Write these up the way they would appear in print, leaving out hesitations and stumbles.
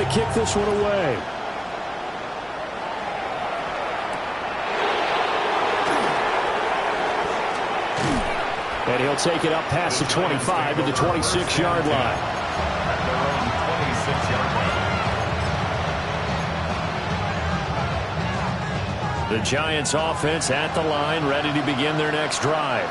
to kick this one away. And he'll take it up past the 25 to the 26-yard line. At their own 26-yard line. The Giants offense at the line, ready to begin their next drive.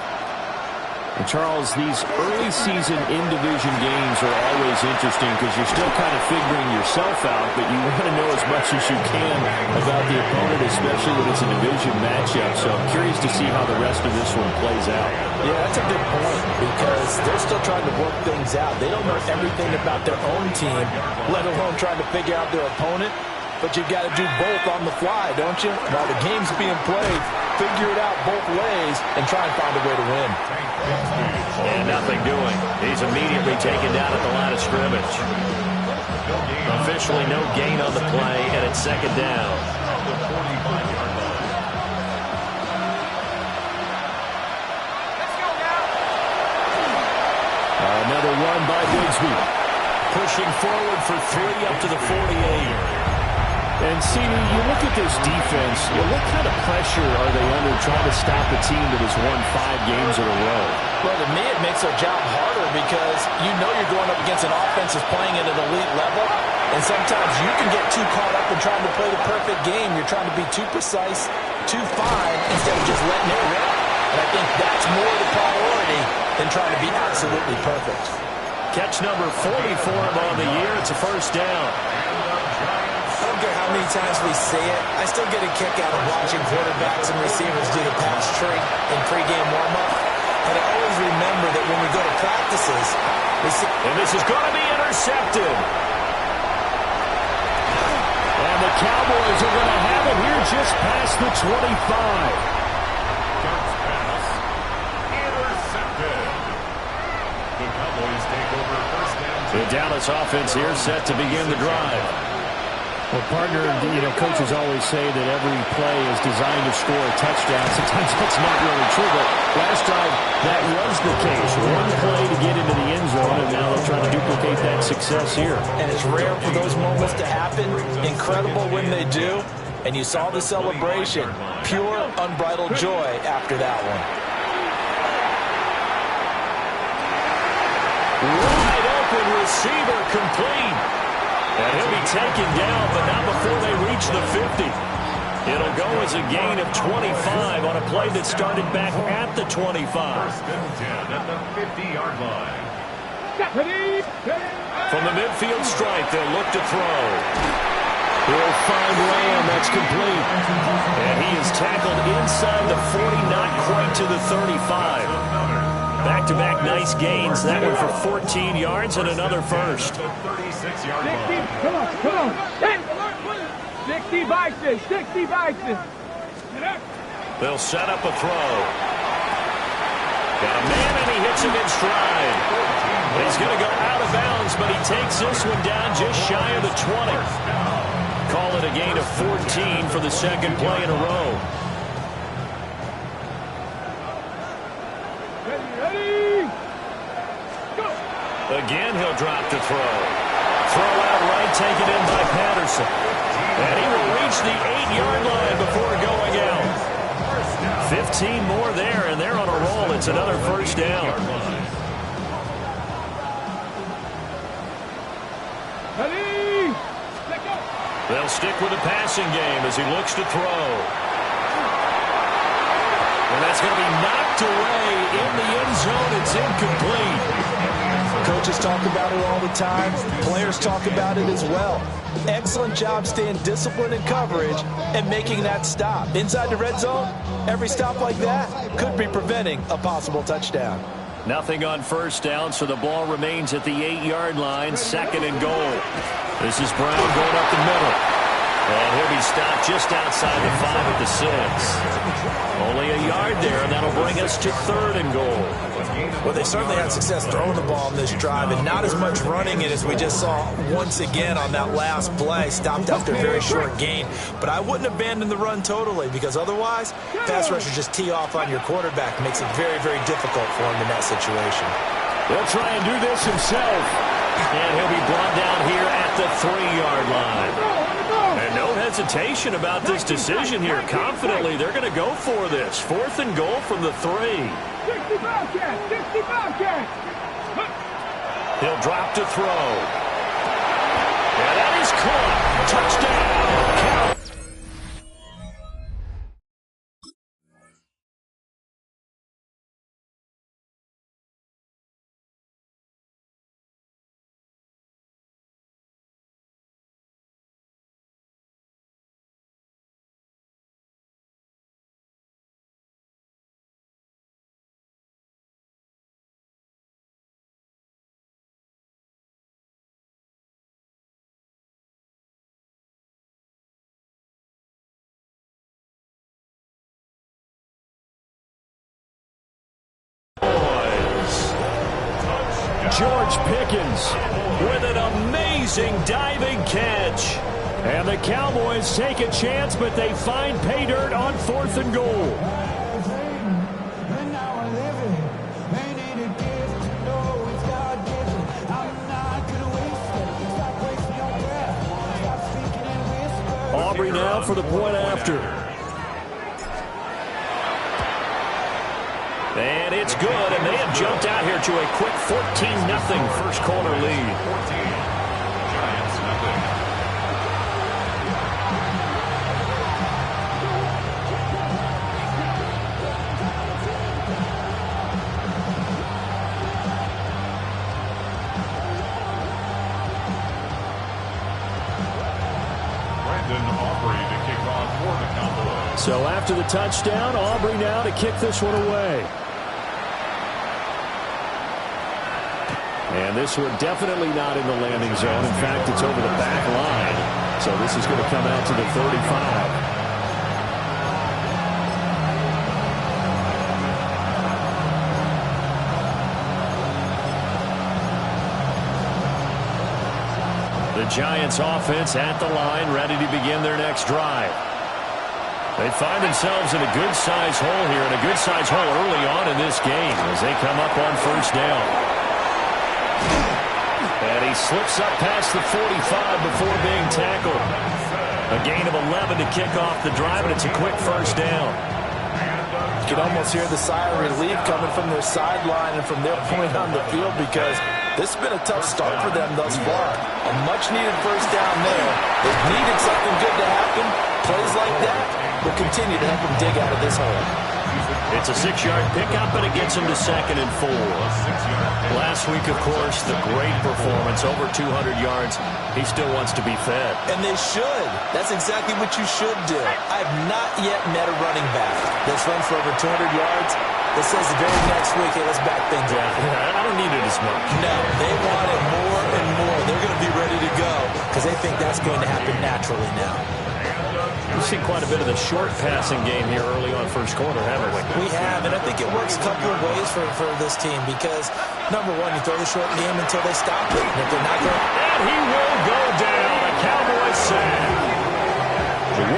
And Charles, these early season in-division games are always interesting because you're still kind of figuring yourself out, but you want to know as much as you can about the opponent, especially when it's a division matchup. So I'm curious to see how the rest of this one plays out. Yeah, that's a good point because they're still trying to work things out. They don't know everything about their own team, let alone trying to figure out their opponent. But you've got to do both on the fly, don't you? While the game's being played, figure it out both ways and try and find a way to win. And nothing doing. He's immediately taken down at the line of scrimmage. Officially no gain on the play, and it's second down. Another run by Bigsby. Pushing forward for 3 up to the 48. And, CD, you look at this defense, what kind of pressure are they under trying to stop a team that has won 5 games in a row? Well, to me, it makes their job harder because you know you're going up against an offense that's playing at an elite level, and sometimes you can get too caught up in trying to play the perfect game. You're trying to be too precise, too fine, instead of just letting it rip. And I think that's more the priority than trying to be absolutely perfect. Catch number 40 for him on the year. It's a first down. I don't care how many times we see it. I still get a kick out of watching quarterbacks and receivers do the pass trick in pregame warm-up. And I always remember that when we go to practices, we see... And this is going to be intercepted. And the Cowboys are going to have it here just past the 25. The Dallas offense here set to begin the drive. Well, partner, coaches always say that every play is designed to score a touchdown. Sometimes that's not really true, but last time that was the case. One play to get into the end zone, and now they're trying to duplicate that success here. And it's rare for those moments to happen. Incredible when they do. And you saw the celebration. Pure, unbridled joy after that one. Wide open receiver complete. And he'll be taken down, but not before they reach the 50. It'll go as a gain of 25 on a play that started back at the 25. First and 10 at the 50-yard line. From the midfield stripe, they'll look to throw. He'll find Lamb. That's complete. And he is tackled inside the 40, not quite to the 35. Back-to-back nice gains. That one for 14 yards and another first. 36-yard line. Come on. 60 Bison. 60 Bison. They'll set up a throw. Got a man, and he hits him in stride. He's going to go out of bounds, but he takes this one down just shy of the 20. Call it a gain of 14 for the second play in a row. Again, he'll drop the throw. Throw out right, taken in by Patterson. And he will reach the 8-yard line before going out. 15 more there, and they're on a roll. It's another first down. They'll stick with the passing game as he looks to throw. And that's going to be knocked away in the end zone. It's incomplete. Coaches talk about it all the time. Players talk about it as well. Excellent job staying disciplined in coverage and making that stop. Inside the red zone, every stop like that could be preventing a possible touchdown. Nothing on first down, so the ball remains at the 8-yard line, second and goal. This is Brown going up the middle. And he'll be stopped just outside the 5 at the 6. Only a yard there, and that'll bring us to third and goal. Well, they certainly had success throwing the ball in this drive, and not as much running it as we just saw once again on that last play. Stopped after a very short gain. But I wouldn't abandon the run totally, because otherwise, pass rushers just tee off on your quarterback. Makes it very, very difficult for him in that situation. He'll try and do this himself. And he'll be brought down here at the 3-yard line. And no hesitation about this decision here. Confidently, they're going to go for this. 4th and goal from the 3. 60 Bobcats! 60 Bobcats! He'll drop to throw. And that is caught. Touchdown. Count. George Pickens with an amazing diving catch. And the Cowboys take a chance, but they find pay dirt on 4th and goal. Aubrey now for the point after. And it's good, and they have jumped out here to a quick 14-0 first quarter lead. 14. Giants nothing. Brandon Aubrey to kick off for the Cowboys. So after the touchdown, Aubrey now to kick this one away. And this one definitely not in the landing zone. In fact, it's over the back line. So this is going to come out to the 35. The Giants offense at the line, ready to begin their next drive. They find themselves in a good-sized hole here, and a good-sized hole early on in this game as they come up on first down. And he slips up past the 45 before being tackled. A gain of 11 to kick off the drive, and it's a quick first down. You can almost hear the sigh of relief coming from their sideline and from their point on the field, because this has been a tough start for them thus far. A much-needed first down there. They needed something good to happen. Plays like that will continue to help them dig out of this hole. It's a 6-yard pickup, and it gets him to 2nd and 4. Last week, of course, the great performance, over 200 yards. He still wants to be fed. And they should. That's exactly what you should do. I have not yet met a running back that's run for over 200 yards that says the very next week, hey, let's back things up. I don't need it as much. No, they want it more and more. They're going to be ready to go because they think that's going to happen naturally now. We've seen quite a bit of the short passing game here early on first quarter, haven't we? We have, and I think it works a couple of ways for this team because, number one, you throw the short game until they stop it. And if they're not going to... And he will go down. A Cowboys sack.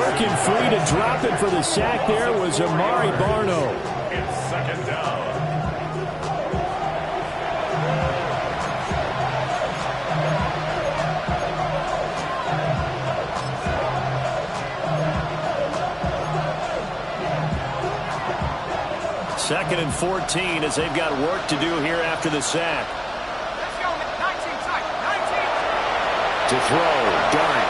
Working free to drop it for the sack there was Amari Barno. It's 2nd down. Second and 14 as they've got work to do here after the sack. Let's go, 19 tight, 19. To throw, Dart.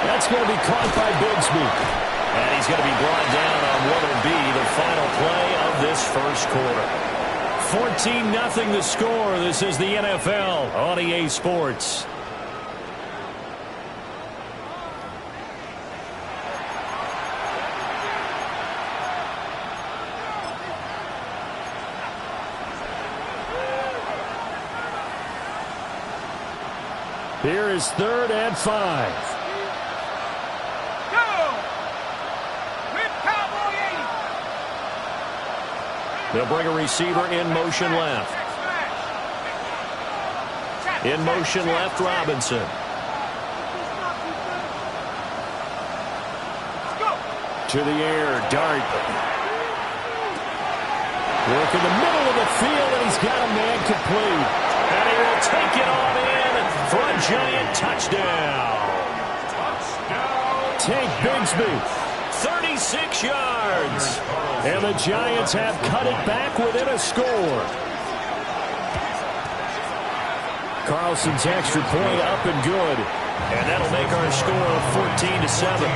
That's going to be caught by Bigsby. And he's going to be brought down on what will be the final play of this first quarter. 14-0 the score. This is the NFL on EA Sports. Here is 3rd and 5. Go! With Cowboy 80. They'll bring a receiver in motion left. In motion left, Robinson. To the air, Dart. Work in the middle of the field, and he's got a man complete. And he will take it on in for a giant touchdown. Tank Bigsby, 36 yards. And the Giants have cut it back within a score. Carlson's extra point up and good. And that'll make our score 14-7.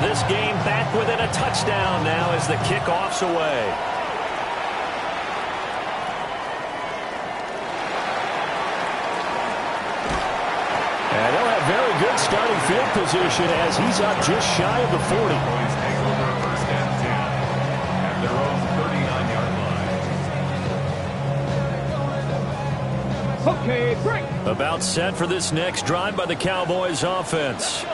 This game back within a touchdown now as the kickoff's away. And they'll have very good starting field position as he's up just shy of the 40. Okay, break. About set for this next drive by the Cowboys offense.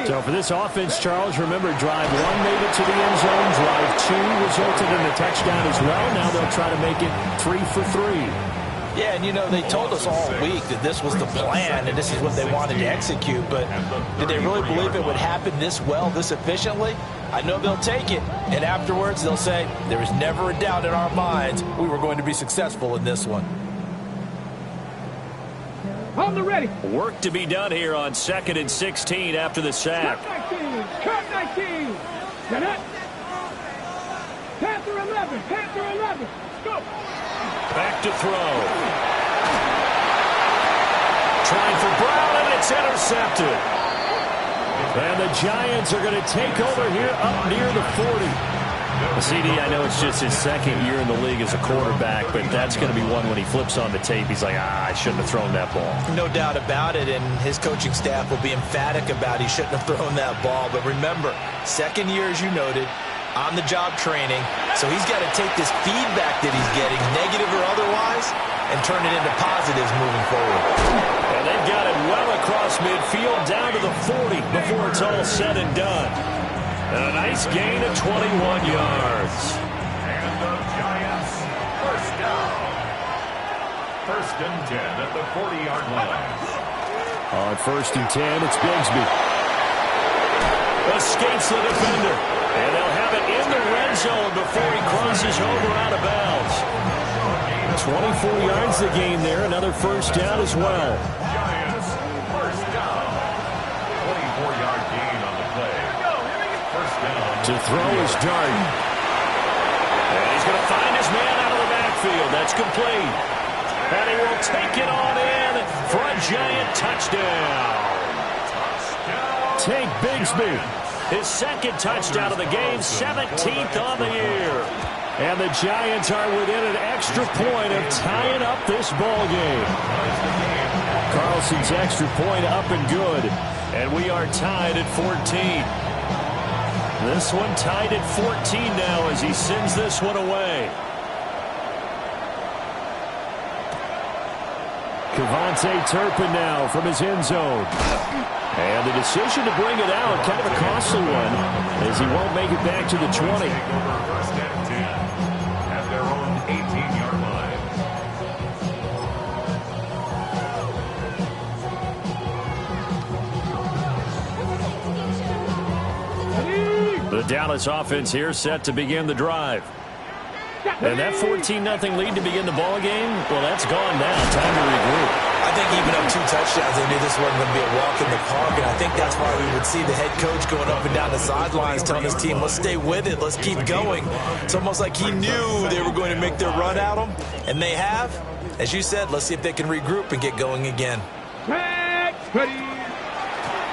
So for this offense, Charles, remember drive 1 made it to the end zone. Drive 2 resulted in a touchdown as well. Now they'll try to make it 3 for 3. Yeah, and you know, they told us all week that this was the plan and this is what they wanted to execute, but did they really believe it would happen this well, this efficiently? I know they'll take it, and afterwards they'll say, there was never a doubt in our minds we were going to be successful in this one. On the ready. Work to be done here on 2nd and 16 after the sack. Cut 19. Get it. Panther 11. Panther 11. Go. Back to throw. Trying for Brown, and it's intercepted. And the Giants are going to take over here up near the 40. CD, I know it's just his 2nd year in the league as a quarterback, but that's going to be one when he flips on the tape. He's like, I shouldn't have thrown that ball. No doubt about it, and his coaching staff will be emphatic about he shouldn't have thrown that ball. But remember, 2nd year, as you noted, on-the-job training, so he's got to take this feedback that he's getting, negative or otherwise, and turn it into positives moving forward. And they've got it well across midfield down to the 40 before it's all said and done. And a nice gain of 21 yards. And the Giants first down. 1st and 10 at the 40-yard line. On 1st and 10, it's Bigsby. Escapes the defender. And they'll have it in the red zone before he crosses over out of bounds. 24 yards the gain there. Another first down as well. Giants first down. 24-yard gain on the play. First down. To throw is Darden. And he's going to find his man out of the backfield. That's complete. And he will take it on in for a giant touchdown. Tank Bigsby. His 2nd touchdown of the game, 17th on the year. And the Giants are within an extra point of tying up this ball game. Carlson's extra point up and good. And we are tied at 14. This one tied at 14 now as he sends this one away. Kevontae Turpin now from his end zone. And the decision to bring it out, kind of a costly one, as he won't make it back to the 20. 1st and 10 at their own 18-yard line. The Dallas offense here set to begin the drive. And that 14-0 lead to begin the ball game, well, that's gone now. Time to regroup. I think even up 2 touchdowns, they knew this wasn't going to be a walk in the park, and I think that's why we would see the head coach going up and down the sidelines telling his team, let's stay with it, let's keep going. It's almost like he knew they were going to make their run at him, and they have. As you said, let's see if they can regroup and get going again.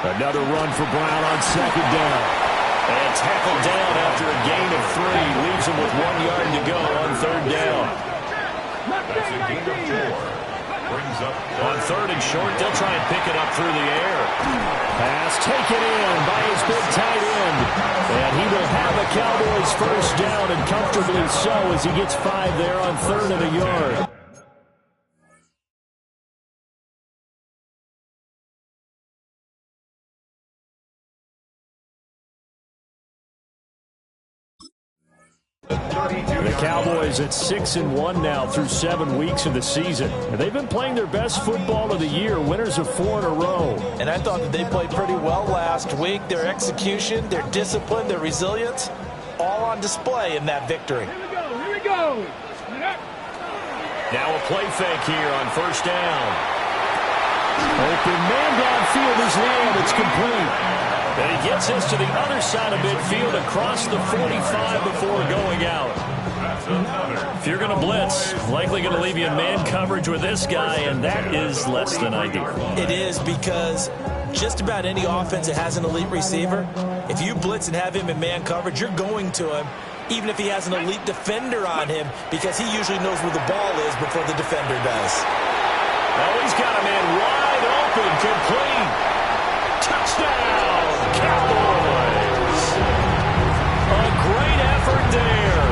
Another run for Brown on 2nd down. And tackled down after a gain of 3. Leaves him with 1 yard to go on 3rd down. That's a gain of 4. Brings up on 3rd and short, they'll try and pick it up through the air. Pass taken in by his big tight end. And he will have the Cowboys first down, and comfortably so as he gets 5 there on 3rd and a yard. The Cowboys at 6-1 now through 7 weeks of the season. And they've been playing their best football of the year, winners of 4 in a row. And I thought that they played pretty well last week. Their execution, their discipline, their resilience, all on display in that victory. Here we go. Here we go. Get up. Now a play fake here on first down. Open man downfield is nailed. It's complete. And he gets us to the other side of midfield across the 45 before going out. If you're going to blitz, likely going to leave you in man coverage with this guy, and that is less than ideal. It is, because just about any offense that has an elite receiver, if you blitz and have him in man coverage, you're going to him, even if he has an elite defender on him, because he usually knows where the ball is before the defender does. Oh, he's got a man wide open, complete. Touchdown, Cowboys. A great effort there.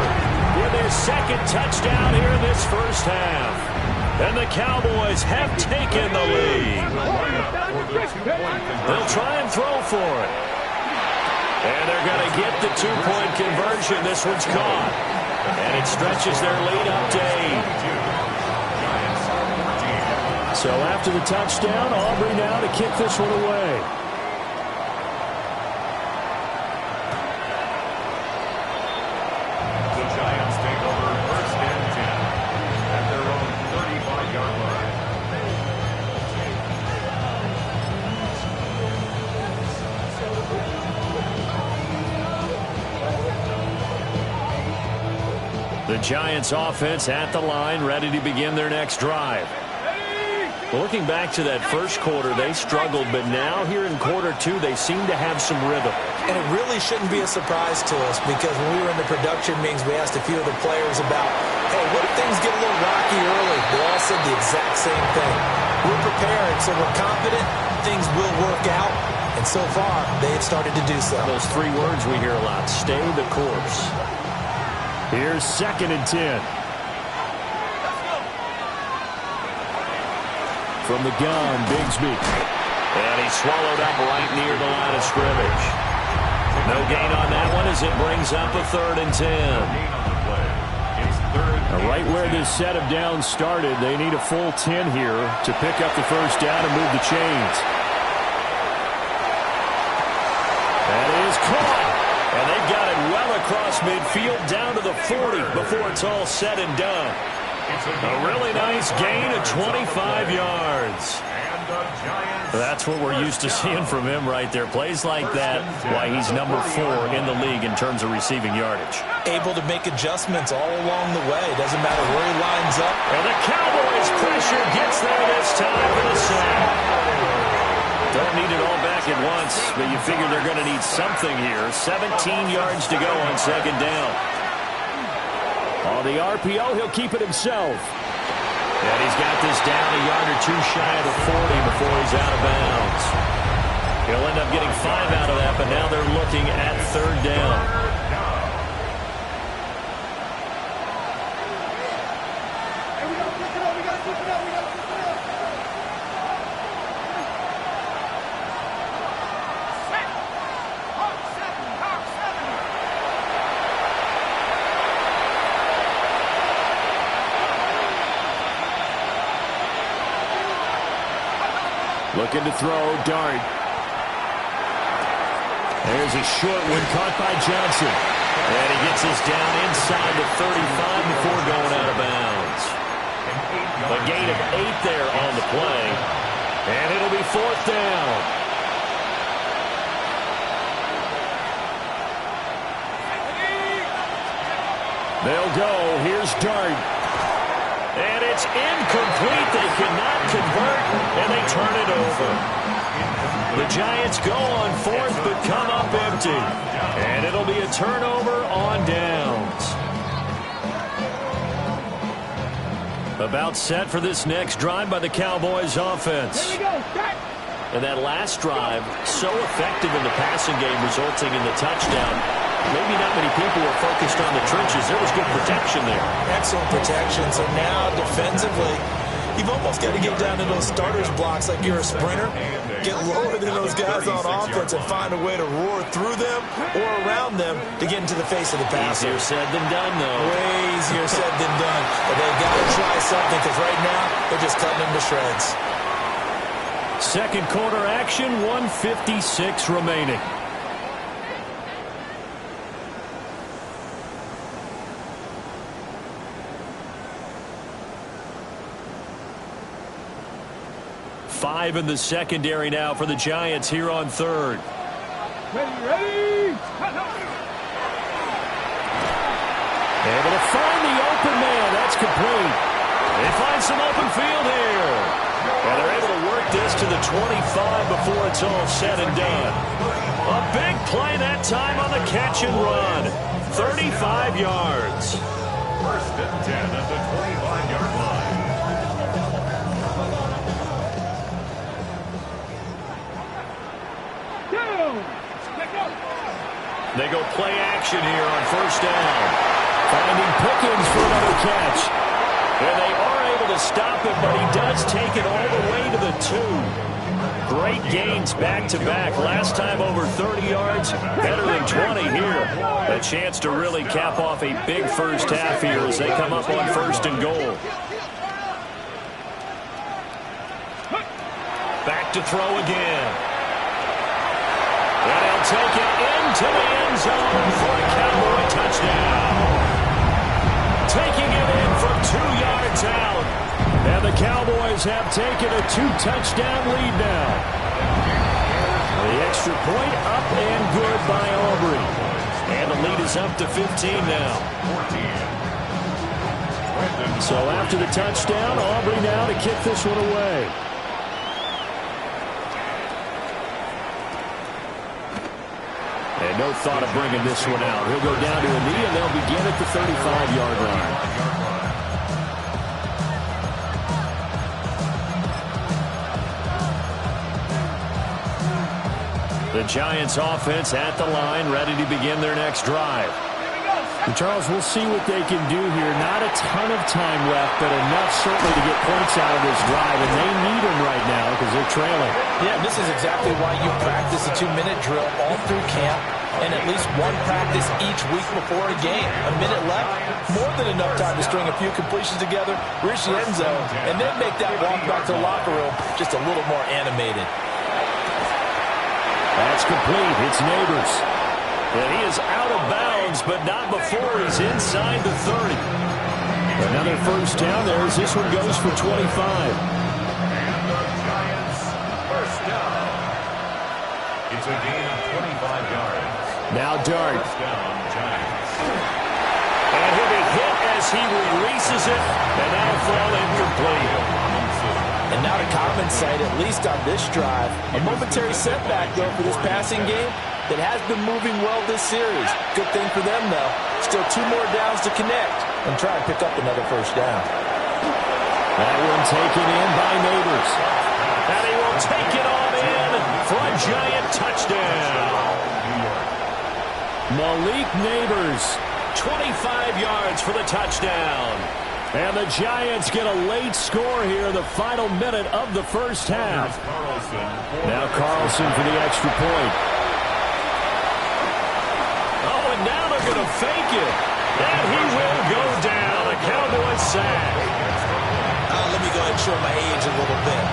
With their second touchdown here in this first half. And the Cowboys have taken the lead. They'll try and throw for it. And they're going to get the two-point conversion. This one's caught. And it stretches their lead up to 8. So after the touchdown, Aubrey now to kick this one away. The Giants take over first and 10 at their own 35-yard line. The Giants offense at the line, ready to begin their next drive. Looking back to that first quarter, they struggled, but now here in quarter two, they seem to have some rhythm. And it really shouldn't be a surprise to us, because when we were in the production meetings, we asked a few of the players about, hey, what if things get a little rocky early? They all said the exact same thing. We're prepared, so we're confident things will work out. And so far, they have started to do so. Those three words we hear a lot: stay the course. Here's 2nd and 10. From the gun, Bigsby. And he's swallowed up right near the line of scrimmage. No gain on that one as it brings up a 3rd and 10. Right where this set of downs started, they need a full 10 here to pick up the first down and move the chains. That is caught. And they've got it well across midfield down to the 40 before it's all said and done. A really nice gain of 25 yards. That's what we're used to seeing from him right there. Plays like that, why he's number 4 in the league in terms of receiving yardage. Able to make adjustments all along the way. Doesn't matter where he lines up. And the Cowboys' pressure gets there this time for the sack. Don't need it all back at once, but you figure they're going to need something here. 17 yards to go on 2nd down. On the RPO, he'll keep it himself. And he's got this down a yard or two shy of the 40 before he's out of bounds. He'll end up getting 5 out of that, but now they're looking at 3rd down. Looking to throw, Dart. There's a short one caught by Johnson. And he gets us down inside the 35 before going out of bounds. A gain of 8 there on the play. And it'll be 4th down. They'll go. Here's Dart. And it's incomplete. They cannot convert, and they turn it over. The Giants go on 4th, but come up empty. And it'll be a turnover on downs. About set for this next drive by the Cowboys offense. Here we go. Start. And that last drive, so effective in the passing game, resulting in the touchdown. Maybe not many people were focused on the trenches. There was good protection there. Excellent protection. So now, defensively, you've almost got to get down to those starters blocks like you're a sprinter. Get lower than those guys on offense and find a way to roar through them or around them to get into the face of the passer. Easier said than done, though. Way easier said than done. But they got to try something, because right now, they're just cutting them to shreds. Second quarter action, 1:56 remaining. 5 in the secondary now for the Giants here on third. Ready. Able to find the open man. That's complete. They find some open field here. And they're able to work this to the 25 before it's all said and done. A big play that time on the catch and run. 35 yards. First and 10 at the 25-yard line. They go play action here on first down. Finding Pickens for another catch. And they are able to stop him, but he does take it all the way to the 2. Great gains back-to-back. Last time over 30 yards, better than 20 here. A chance to really cap off a big first half here as they come up on first and goal. Back to throw again. And he'll take it into the end zone for a Cowboy touchdown. Taking it in from 2 yards out. And the Cowboys have taken a 2-touchdown lead now. The extra point up and good by Aubrey. And the lead is up to 15 now. So after the touchdown, Aubrey now to kick this one away. And no thought of bringing this one out. He'll go down to a knee, and they'll begin at the 35-yard line. The Giants offense at the line, ready to begin their next drive. And Charles, we'll see what they can do here. Not a ton of time left, but enough certainly to get points out of this drive, and they need them right now because they're trailing. Yeah, this is exactly why you practice a 2-minute drill all through camp and at least one practice each week before a game. A minute left, more than enough time to string a few completions together, reach the end zone, and then make that walk back to the locker room just a little more animated. That's complete. It's Neighbors. And he is out of bounds, but not before he's inside the 30. Another first down there as this one goes for 25. And the Giants first down. It's a gain of 25 yards. Now Dart. First down, Giants. And he'll be hit as he releases it, and that'll fall incomplete. And now to common sight, at least on this drive. A momentary setback, though, for this passing game that has been moving well this series. Good thing for them, though. Still 2 more downs to connect and try and pick up another first down. That one taken in by Neighbors. And he will take it on in for a Giant touchdown. Malik Neighbors, 25 yards for the touchdown. And the Giants get a late score here in the final minute of the first half. Now Carlson for the extra point. Oh, and now they're going to fake it. And he will go down. A Cowboys sack. Let me go ahead and show my age a little bit.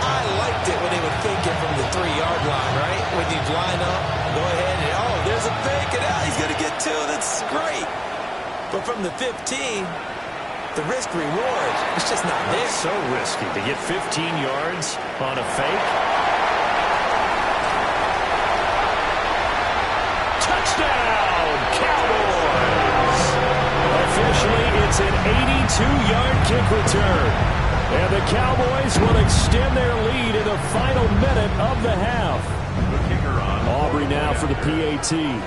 I liked it when they would fake it from the 3-yard line, right? When you line up, go ahead and, oh, there's a fake, and he's going to get 2. That's great. But from the 15... the risk-reward, it's just not there. So risky to get 15 yards on a fake. Touchdown, Cowboys! Officially, it's an 82-yard kick return. And the Cowboys will extend their lead in the final minute of the half. The kicker on. Aubrey now for the PAT. And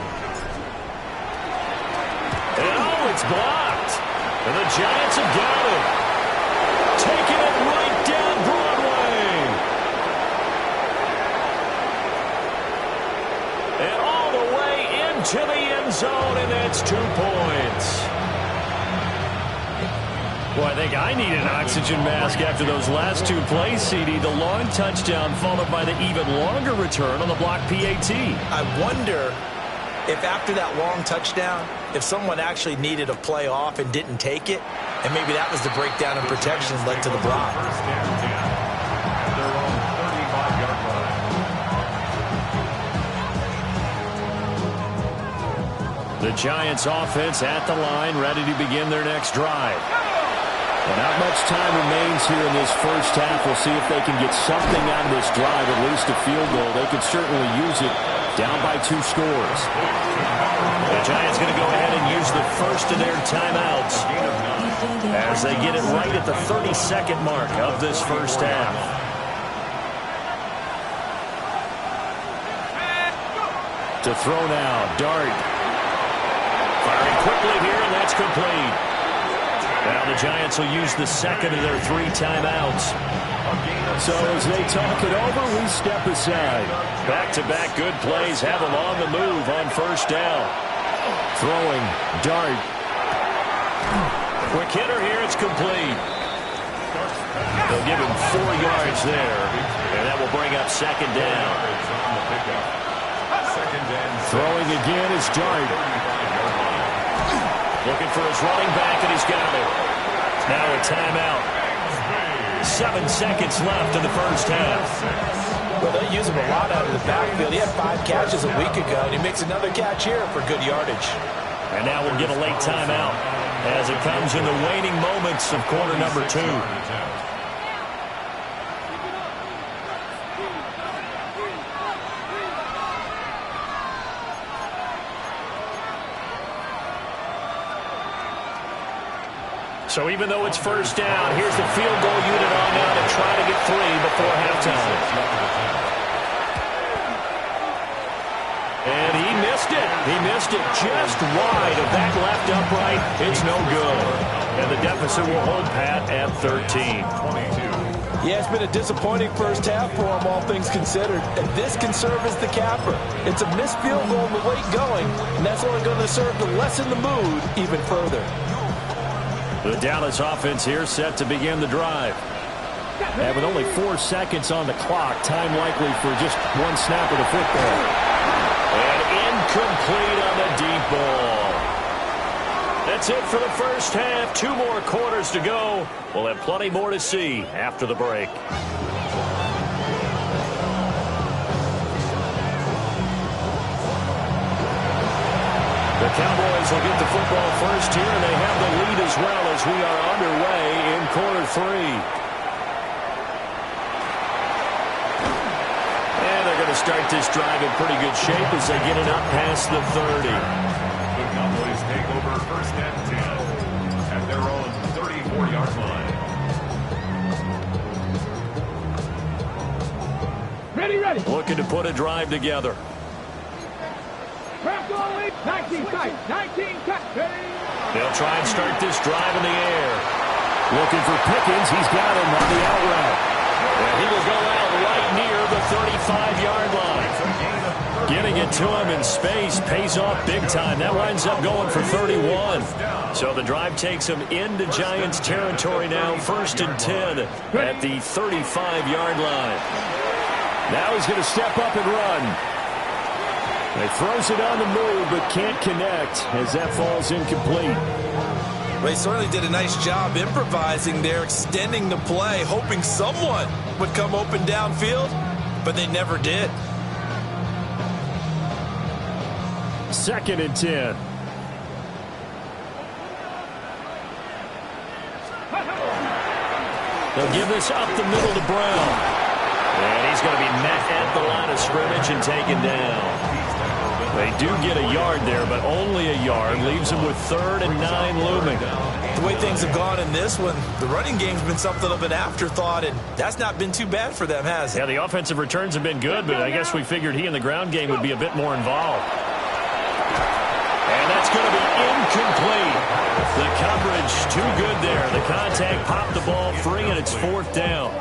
oh, it's blocked. And the Giants have got it. Taking it right down Broadway. And all the way into the end zone, and that's 2 points. Well, I think I need an oxygen mask after those last 2 plays, CD. The long touchdown followed by the even longer return on the block PAT. I wonder if after that long touchdown, if someone actually needed a play off and didn't take it, and maybe that was the breakdown in protection led to the block. First and 10. Their own 35-yard line. The Giants offense at the line, ready to begin their next drive. Well, not much time remains here in this first half. We'll see if they can get something out of this drive, at least a field goal. They could certainly use it down by 2 scores. The Giants going to go ahead and use the first of their timeouts as they get it right at the 32nd mark of this first half. To throw now, Dart. Firing quickly here, and that's complete. Now the Giants will use the second of their 3 timeouts. So as they talk it over, we step aside. Back-to-back good plays have them on the move on first down. Throwing, Dart. Quick hitter here, it's complete. They'll give him 4 yards there, and that will bring up second down. Throwing again is Dart. Looking for his running back, and he's got it. Now a timeout. 7 seconds left in the first half. Well, they use him a lot out of the backfield. He had 5 catches a week ago, and he makes another catch here for good yardage. And now we'll get a late timeout as it comes in the waning moments of quarter number 2. So even though it's first down, here's the field goal unit on now to try to get 3 before halftime. And he missed it. He missed it just wide of that left upright. It's no good. And the deficit will hold pat at 13. Yeah, it's been a disappointing first half for him, all things considered. And this can serve as the capper. It's a missed field goal in the late going, and that's only going to serve to lessen the mood even further. The Dallas offense here set to begin the drive. And with only 4 seconds on the clock, time likely for just 1 snap of the football. And incomplete on the deep ball. That's it for the first half. 2 more quarters to go. We'll have plenty more to see after the break. The Cowboys will get the football first here, and they have the lead as well as we are underway in quarter 3. And they're going to start this drive in pretty good shape as they get it up past the 30. The Cowboys take over first and 10 at their own 34-yard line. Ready. Looking to put a drive together. 19 cut. They'll try and start this drive in the air. Looking for Pickens. He's got him on the out route. And he will go out right near the 35-yard line. Getting it to him in space pays off big time. That winds up going for 31. So the drive takes him into Giants territory now. First and 10 at the 35-yard line. Now he's going to step up and run. He throws it on the move, but can't connect as that falls incomplete. Well, he certainly did a nice job improvising there, extending the play, hoping someone would come open downfield, but they never did. 2nd and 10. They'll give this up the middle to Brown. And he's going to be met at the line of scrimmage and taken down. They do get a yard there, but only a yard. Leaves them with 3rd and 9 looming. The way things have gone in this one, the running game's been something of an afterthought, and that's not been too bad for them, has it? Yeah, the offensive returns have been good, but I guess we figured he in the ground game would be a bit more involved. And that's going to be incomplete. The coverage too good there. The contact popped the ball free, and it's 4th down.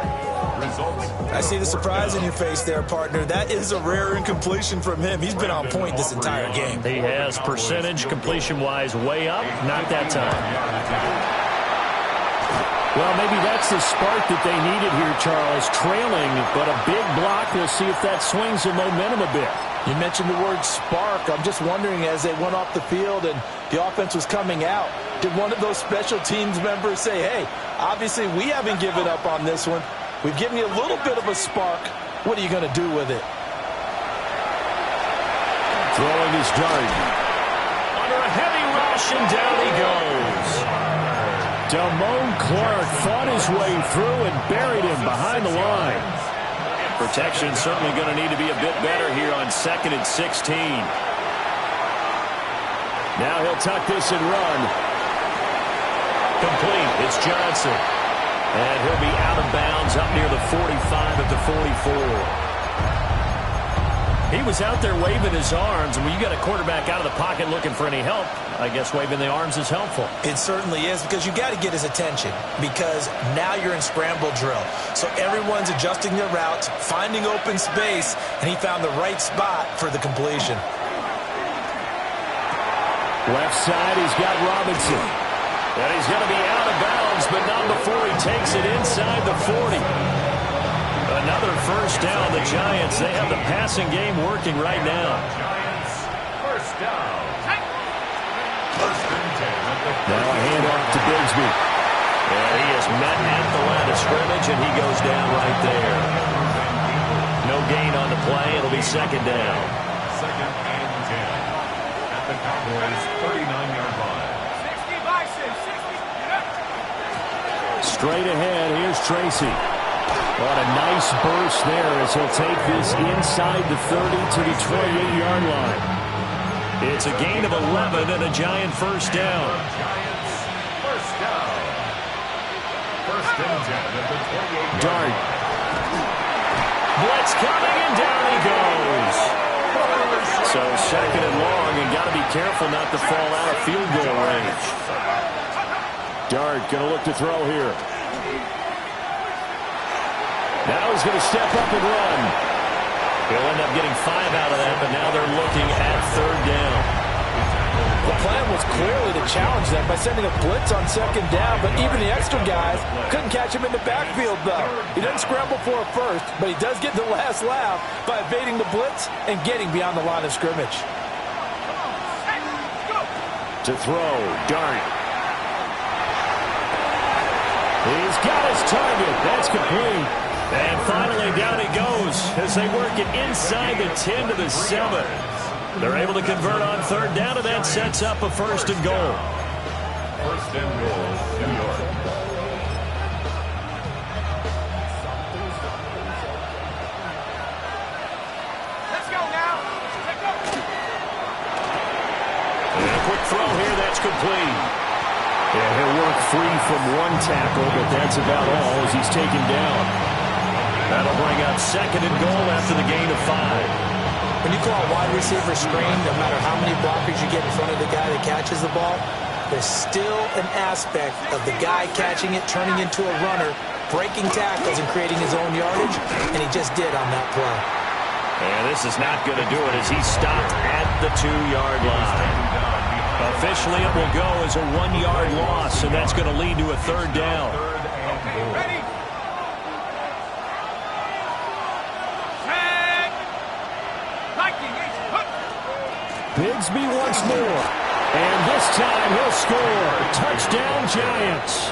I see the surprise in your face there, partner. That is a rare incompletion from him. He's been on point this entire game. He has percentage completion-wise way up. Not that time. Well, maybe that's the spark that they needed here, Charles. Trailing, but a big block. We'll see if that swings the momentum a bit. You mentioned the word spark. I'm just wondering, as they went off the field and the offense was coming out, did one of those special teams members say, hey, obviously we haven't given up on this one. We've given you a little bit of a spark. What are you going to do with it? Throwing his dart. Under a heavy rush, and down he goes. Damone Clark fought his way through and buried him behind the line. Protection certainly going to need to be a bit better here on 2nd and 16. Now he'll tuck this and run. Complete. It's Johnson. And he'll be out of bounds up near the 45 at the 44. He was out there waving his arms, and when you got a quarterback out of the pocket looking for any help, I guess waving the arms is helpful. It certainly is, because you got to get his attention, because now you're in scramble drill. So everyone's adjusting their routes, finding open space, and he found the right spot for the completion. Left side, he's got Robinson. And he's going to be out of bounds, but not before he takes it inside the 40. Another first down. The Giants, they have the passing game working right now. Giants, first down. First and 10. Now a handoff to Bigsby. And he is met at the line of scrimmage, and he goes down right there. No gain on the play. It'll be second down. Second and 10. At the Cowboys' 39-yard line. 60 Bison, 60. Straight ahead, here's Tracy. What a nice burst there as he'll take this inside the 30 to the 28-yard line. It's a gain of 11 and a Giant first down. Giants, first down. First and 10 at the 28-yard Dart. line. Blitz coming, and down he goes. So second and long, and got to be careful not to fall out of field goal range. Dart going to look to throw here. Now he's going to step up and run. He'll end up getting 5 out of that, but now they're looking at third down. The plan was clearly to challenge them by sending a blitz on second down, but even the extra guys couldn't catch him in the backfield, though. He doesn't scramble for it first, but he does get the last laugh by evading the blitz and getting beyond the line of scrimmage. To throw, Dart. He's got his target. That's complete. And finally down he goes as they work it inside the 10 to the 7. They're able to convert on third down, and that sets up a first and goal. First and goal, New York. Let's go now. Let's go. And a quick throw here, that's complete. Yeah, he'll work free from one tackle, but that's about all as he's taken down. That'll bring up second and goal after the gain of 5. When you call a wide receiver screen, no matter how many blockers you get in front of the guy that catches the ball, there's still an aspect of the guy catching it, turning into a runner, breaking tackles and creating his own yardage, and he just did on that play. And this is not going to do it as he's stopped at the 2-yard line. Officially, it will go as a 1-yard loss, and that's going to lead to a third down. Ready. Set. Viking, Bigsby once more. And this time he'll score. Touchdown, Giants.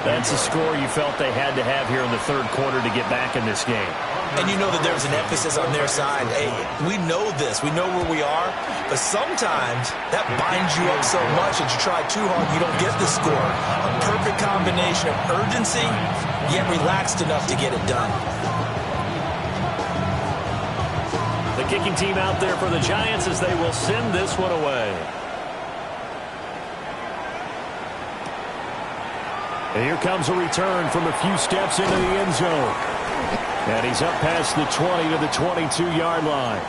That's a score you felt they had to have here in the third quarter to get back in this game. And you know that there's an emphasis on their side. Hey, we know this. We know where we are. But sometimes that binds you up so much that you try too hard, you don't get the score. A perfect combination of urgency, yet relaxed enough to get it done. The kicking team out there for the Giants as they will send this one away. And here comes a return from a few steps into the end zone. And he's up past the 20 to the 22-yard line.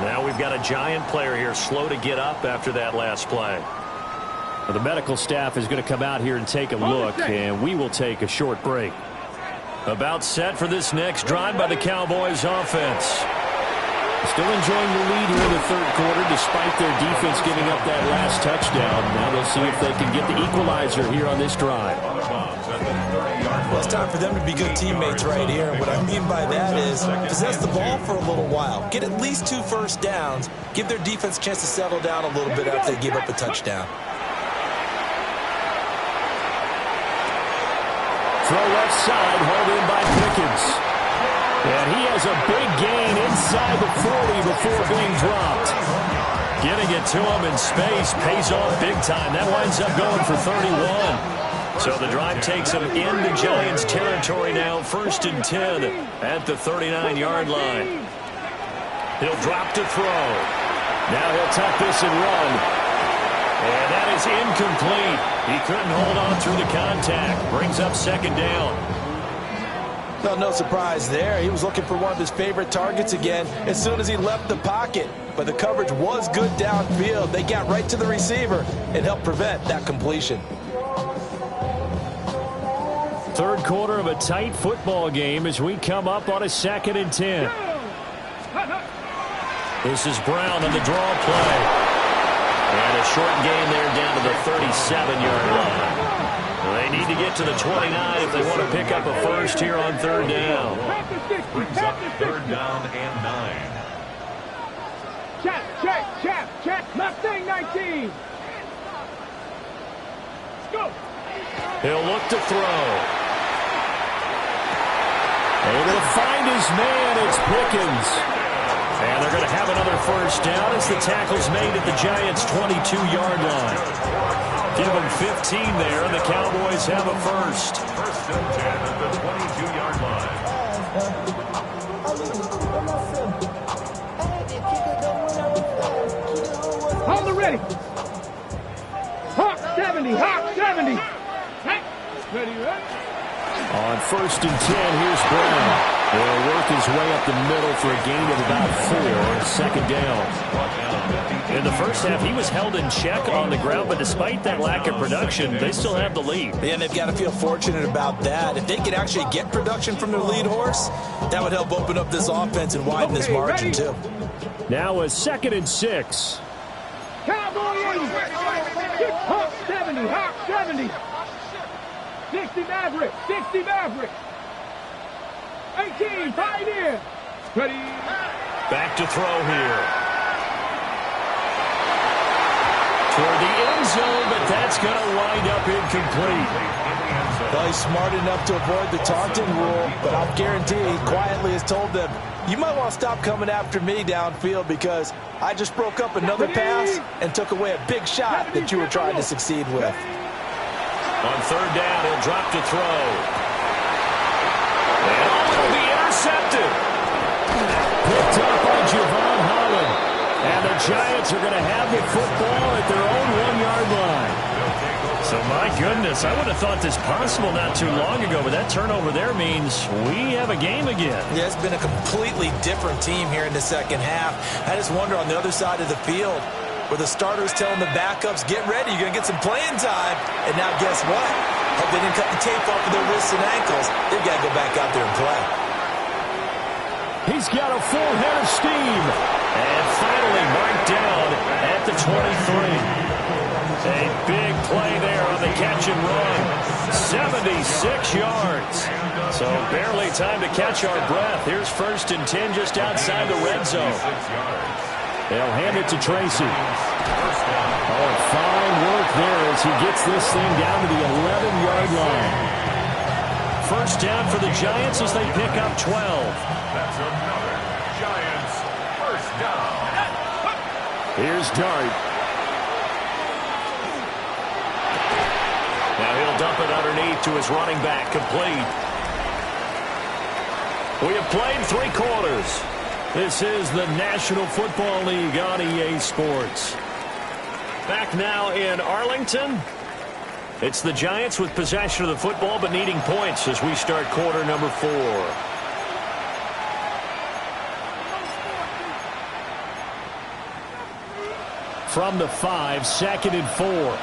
Now we've got a Giant player here slow to get up after that last play. Well, the medical staff is going to come out here and take a look, and we will take a short break. About set for this next drive by the Cowboys offense. Still enjoying the lead here in the third quarter despite their defense giving up that last touchdown. Now they'll see if they can get the equalizer here on this drive. Well, it's time for them to be good teammates right here. And what I mean by that is possess the ball for a little while. Get at least 2 first downs. Give their defense a chance to settle down a little bit after they give up a touchdown. Throw left side, hauled in by Pickens. And he has a big gain inside the 40 before being dropped. Getting it to him in space pays off big time. That winds up going for 31. So the drive takes him into Giants territory now. 1st and 10 at the 39-yard line. He'll drop to throw. Now he'll tuck this and run. And that is incomplete. He couldn't hold on through the contact. Brings up 2nd down. Well, no surprise there. He was looking for one of his favorite targets again as soon as he left the pocket. But the coverage was good downfield. They got right to the receiver and helped prevent that completion. 3rd quarter of a tight football game as we come up on a 2nd and 10. This is Brown on the draw play. And a short gain there down to the 37-yard line. They need to get to the 29 if they want to pick up a first here on 3rd down. Brings up 3rd down and 9. Check. Mustang 19. Let's go. He'll look to throw. Able to find his man. It's Pickens. And they're going to have another first down as the tackle's made at the Giants' 22-yard line. Give them 15 there, and the Cowboys have a first. 1st and 10 at the 22-yard line. On the ready. Hawk 70. Ready. On 1st and 10, here's Brown. He'll work his way up the middle for a gain of about 4 on 2nd down. In the first half, he was held in check on the ground, but despite that lack of production, they still have the lead. And they've got to feel fortunate about that. If they could actually get production from their lead horse, that would help open up this offense and widen this margin, too. Now a 2nd and 6. Cowboy 80. Hawk 70. 60 Maverick. 18, Pioneer. Ready. Back to throw here. Toward the end zone, but that's going to wind up incomplete. Well, he's smart enough to avoid the taunting rule, but I'll guarantee he quietly has told them, you might want to stop coming after me downfield because I just broke up another pass and took away a big shot that you were trying to succeed with. On 3rd down, he'll drop to throw. And will be intercepted. Picked up by Javon Holland. And the Giants are going to have the football at their own 1-yard line. So, my goodness, I would have thought this possible not too long ago, but that turnover there means we have a game again. Yeah, it's been a completely different team here in the 2nd half. I just wonder on the other side of the field, where the starters telling the backups, get ready, you're going to get some playing time. And now guess what? Hope they didn't cut the tape off of their wrists and ankles. They've got to go back out there and play. He's got a full head of steam. And finally marked down at the 23. A big play there on the catch and run. 76 yards. So barely time to catch our breath. Here's 1st and 10 just outside the red zone. They'll hand it to Tracy. Oh, fine work there as he gets this thing down to the 11-yard line. First down for the Giants as they pick up 12. That's another Giants first down. Here's Dart. Now he'll dump it underneath to his running back, complete. We have played 3 quarters. This is the National Football League on EA Sports. Back now in Arlington. It's the Giants with possession of the football but needing points as we start quarter number 4. From the 5, 2nd and 4.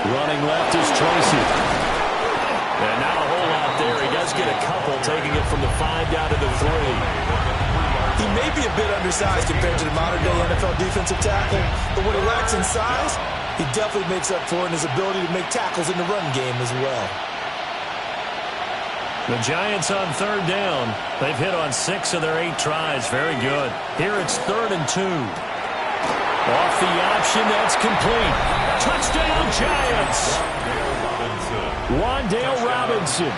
Running left is Tracy. And not a whole lot there. He does get a couple, taking it from the 5 down to the 3. He may be a bit undersized compared to the modern-day NFL defensive tackle, but what he lacks in size, he definitely makes up for in his ability to make tackles in the run game as well. The Giants on 3rd down. They've hit on 6 of their 8 tries. Very good. Here it's 3rd and 2. Off the option, that's complete. Touchdown, Giants. Wan'Dale Robinson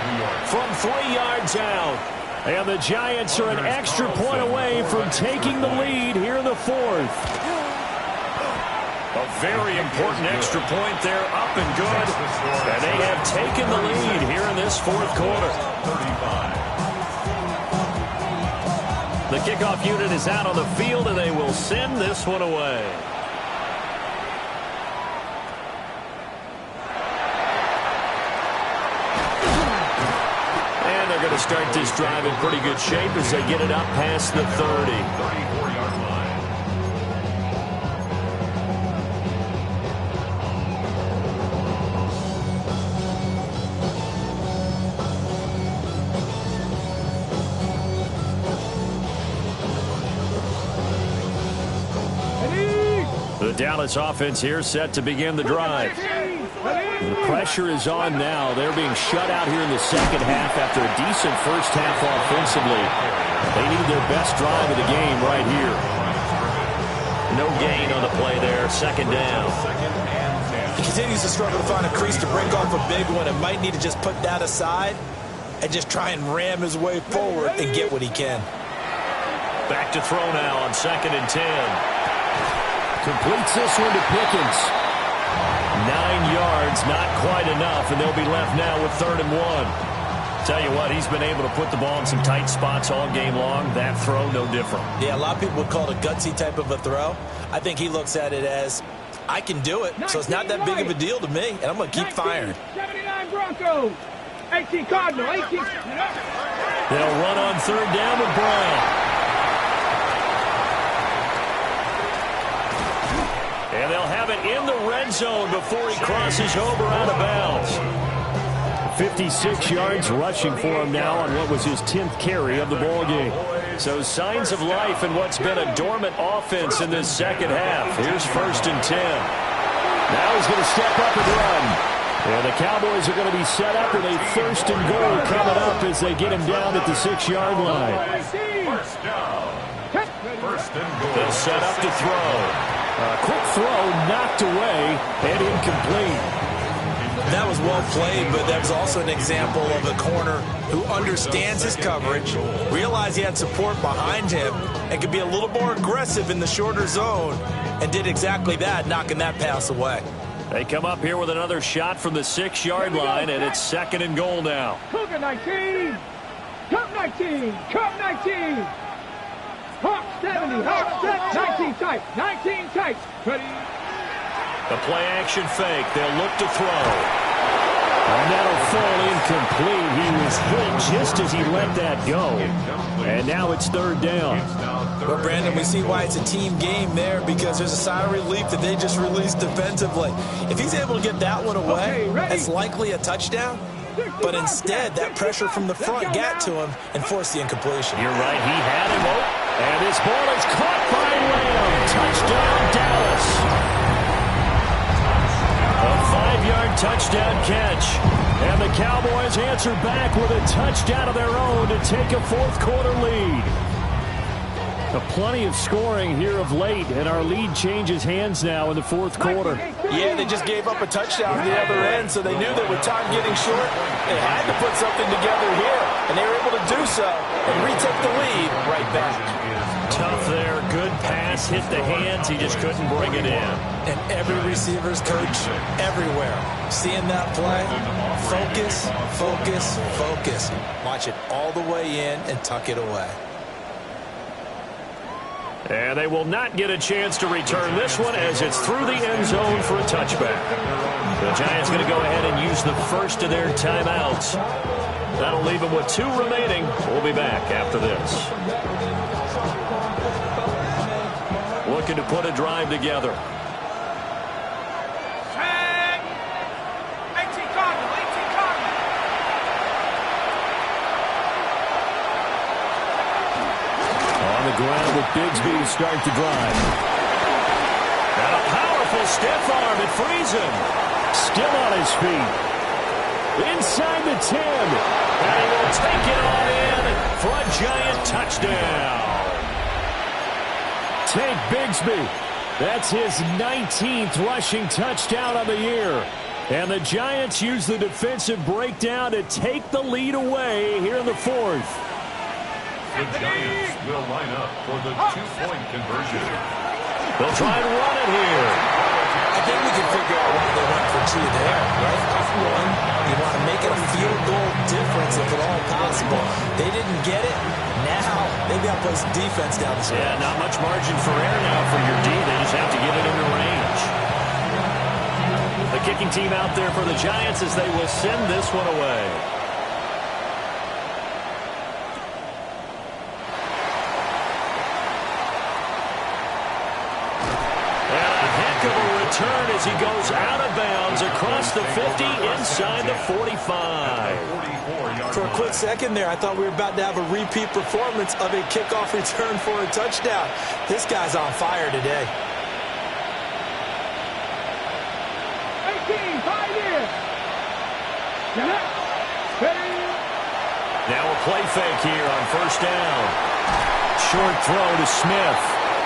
from 3 yards out. And the Giants are an extra point away from taking the lead here in the fourth. A very important extra point there, up and good. And they have taken the lead here in this fourth quarter. The kickoff unit is out on the field, and they will send this one away. And they're going to start this drive in pretty good shape as they get it up past the 30. 34-yard line. The Dallas offense here set to begin the drive. The pressure is on now. They're being shut out here in the second half after a decent first half offensively. They need their best drive of the game right here. No gain on the play there. Second down. He continues to struggle to find a crease to break off a big one and might need to just put that aside and just try and ram his way forward and get what he can. Back to throw now on 2nd and 10. Completes this one to Pickens. 9 yards, not quite enough, and they'll be left now with 3rd and 1. Tell you what, he's been able to put the ball in some tight spots all game long. That throw, no different. Yeah, a lot of people would call it a gutsy type of a throw. I think he looks at it as, I can do it, so it's not that big of a deal to me, and I'm going to keep firing. 79 Broncos. 18 Cardinal. 18. They'll run on 3rd down with Brown. And they'll have it in the red zone before he crosses over out of bounds. 56 yards rushing for him now on what was his 10th carry of the ballgame. So signs of life in what's been a dormant offense in this second half. Here's 1st and 10. Now he's going to step up and run. And the Cowboys are going to be set up with a 1st and goal coming up as they get him down at the 6-yard line. First down. First and goal. They'll set up to throw. A quick throw knocked away and incomplete. That was well played, but that was also an example of a corner who understands his coverage, realized he had support behind him, and could be a little more aggressive in the shorter zone, and did exactly that, knocking that pass away. They come up here with another shot from the 6-yard line, and it's 2nd and goal now. Cougar 19. Cup 19. Cup 19. Hawk 70. Hawk 19 tight. 19 tight. Ready. The play action fake. They'll look to throw. And that'll fall incomplete. He was hit just as he let that go. And now it's 3rd down. Well, Brandon, we see why it's a team game there, because there's a sigh of relief that they just released defensively. If he's able to get that one away, that's likely a touchdown. But instead, that pressure from the front got to him and forced the incompletion. You're right. He had him. And this ball is caught by Lamb. Touchdown, Dallas. A 5-yard touchdown catch. And the Cowboys answer back with a touchdown of their own to take a fourth-quarter lead. Plenty of scoring here of late, and our lead changes hands now in the fourth quarter. Yeah, they just gave up a touchdown at the other end, so they knew that with time getting short, they had to put something together here, and they were able to do so and retake the lead right back. Tough there, good pass, hit the hands, he just couldn't bring it in. And every receiver's coach everywhere, seeing that play, focus, focus, focus. Watch it all the way in and tuck it away. And they will not get a chance to return this one as it's through the end zone for a touchback. The Giants going to go ahead and use the first of their timeouts. That'll leave them with 2 remaining. We'll be back after this. Looking to put a drive together. Ground with Bigsby to start the drive. And a powerful stiff arm. It frees him. Still on his feet. Inside the 10. And he will take it on in for a Giant touchdown. Tank Bigsby. That's his 19th rushing touchdown of the year. And the Giants use the defensive breakdown to take the lead away here in the fourth. The Giants will line up for the two-point conversion. They'll try and run it here. I think we can figure out why they went for two there, right? One, you want to make it a field goal difference if at all possible. They didn't get it. Now they've got to play some defense down the stretch. Yeah, not much margin for error now for your D. They just have to get it into range. The kicking team out there for the Giants as they will send this one away. Turn as he goes out of bounds across the 50 inside the 45. For a quick second there, I thought we were about to have a repeat performance of a kickoff return for a touchdown. This guy's on fire today. 18, 5 years. Now a play fake here on first down. Short throw to Smith.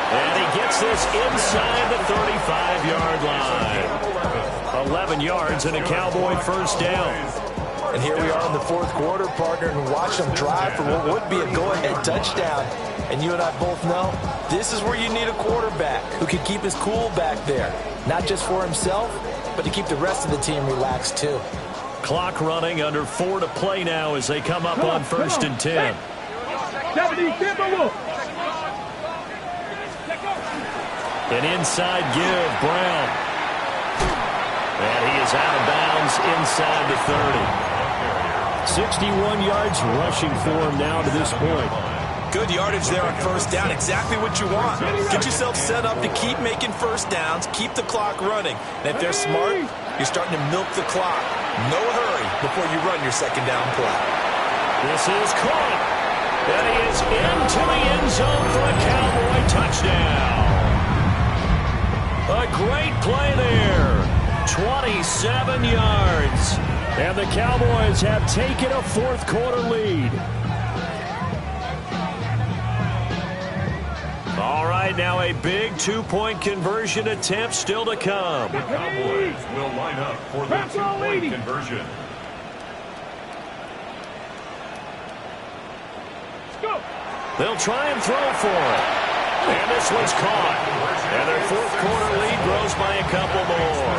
And he gets this inside the 35-yard line. 11 yards and a Cowboy first down. And here we are in the fourth quarter, partner, and watch them drive for what would be a go-ahead touchdown. And you and I both know this is where you need a quarterback who can keep his cool back there. Not just for himself, but to keep the rest of the team relaxed too. Clock running, under 4 to play now as they come up on first and 10. 70 Timberwolves. An inside give, Brown. And he is out of bounds inside the 30. 61 yards rushing for him now to this point. Good yardage there on first down. Exactly what you want. Get yourself set up to keep making first downs, keep the clock running. And if they're smart, you're starting to milk the clock. No hurry before you run your second down play. This is caught. And he is into the end zone for a Cowboy touchdown. A great play there. 27 yards. And the Cowboys have taken a fourth quarter lead. All right, now a big two-point conversion attempt still to come. The Cowboys will line up for the two-point conversion. They'll try and throw for it. And this one's caught. And their fourth quarter lead grows by a couple more.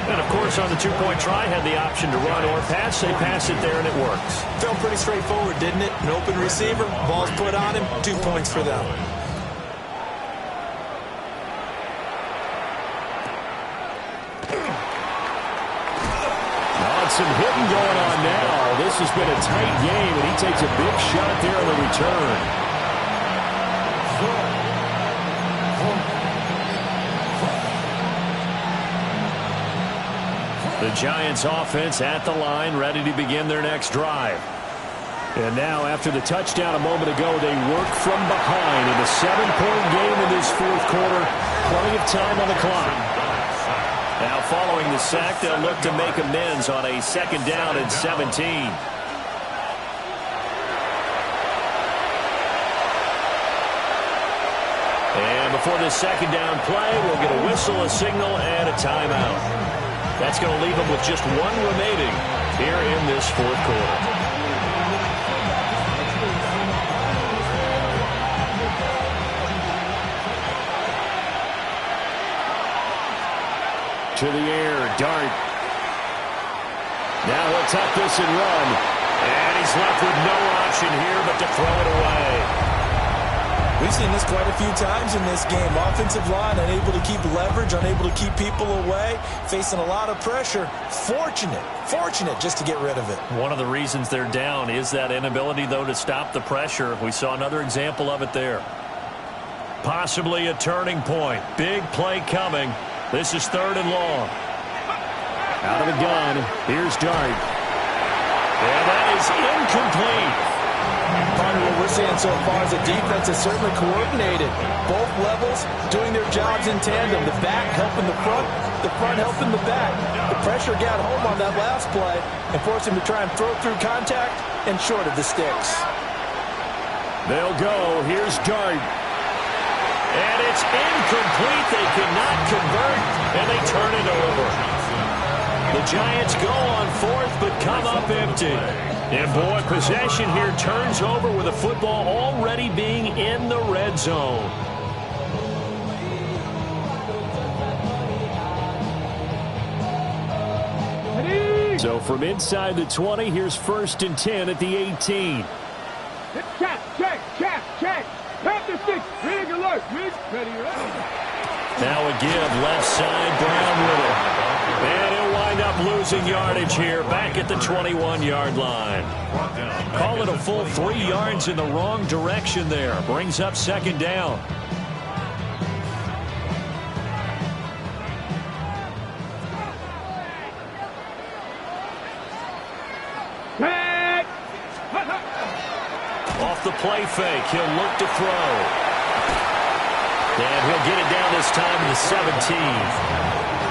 And, of course, on the two-point try, had the option to run or pass. They pass it there, and it works. Felt pretty straightforward, didn't it? An open receiver, ball's put on him, 2 points for them. Some hitting going on now. This has been a tight game, and he takes a big shot there on the return. The Giants offense at the line, ready to begin their next drive. And now, after the touchdown a moment ago, they work from behind in a 7-point game in this fourth quarter. Plenty of time on the clock. Now, following the sack, they'll look to make amends on a second down and 17. And before this second down play, we'll get a whistle, a signal, and a timeout. That's going to leave them with just one remaining here in this fourth quarter. To the air, Dart. Now he'll tuck this and run. And he's left with no option here but to throw it away. We've seen this quite a few times in this game. Offensive line unable to keep leverage, unable to keep people away, facing a lot of pressure. Fortunate just to get rid of it. One of the reasons they're down is that inability, though, to stop the pressure. We saw another example of it there. Possibly a turning point. Big play coming. This is third and long. Out of the gun, here's Dart. And that is incomplete. Partner, what we're seeing so far is the defense is certainly coordinated. Both levels doing their jobs in tandem. The back helping the front helping the back. The pressure got home on that last play and forced him to try and throw through contact and short of the sticks. They'll go. Here's Dart. And it's incomplete. They cannot convert, and they turn it over. The Giants go on fourth, but come up empty. And boy, possession here turns over with the football already being in the red zone. So from inside the 20, here's 1st and 10 at the 18. Check. Tap the stick. Rig alert. Ready. Now a give left side, Brown with it. And he'll wind up losing yardage here back at the 21-yard line. Call it a full 3 yards in the wrong direction there. Brings up 2nd down. Off the play fake, he'll look to throw. And he'll get it down this time to the 17.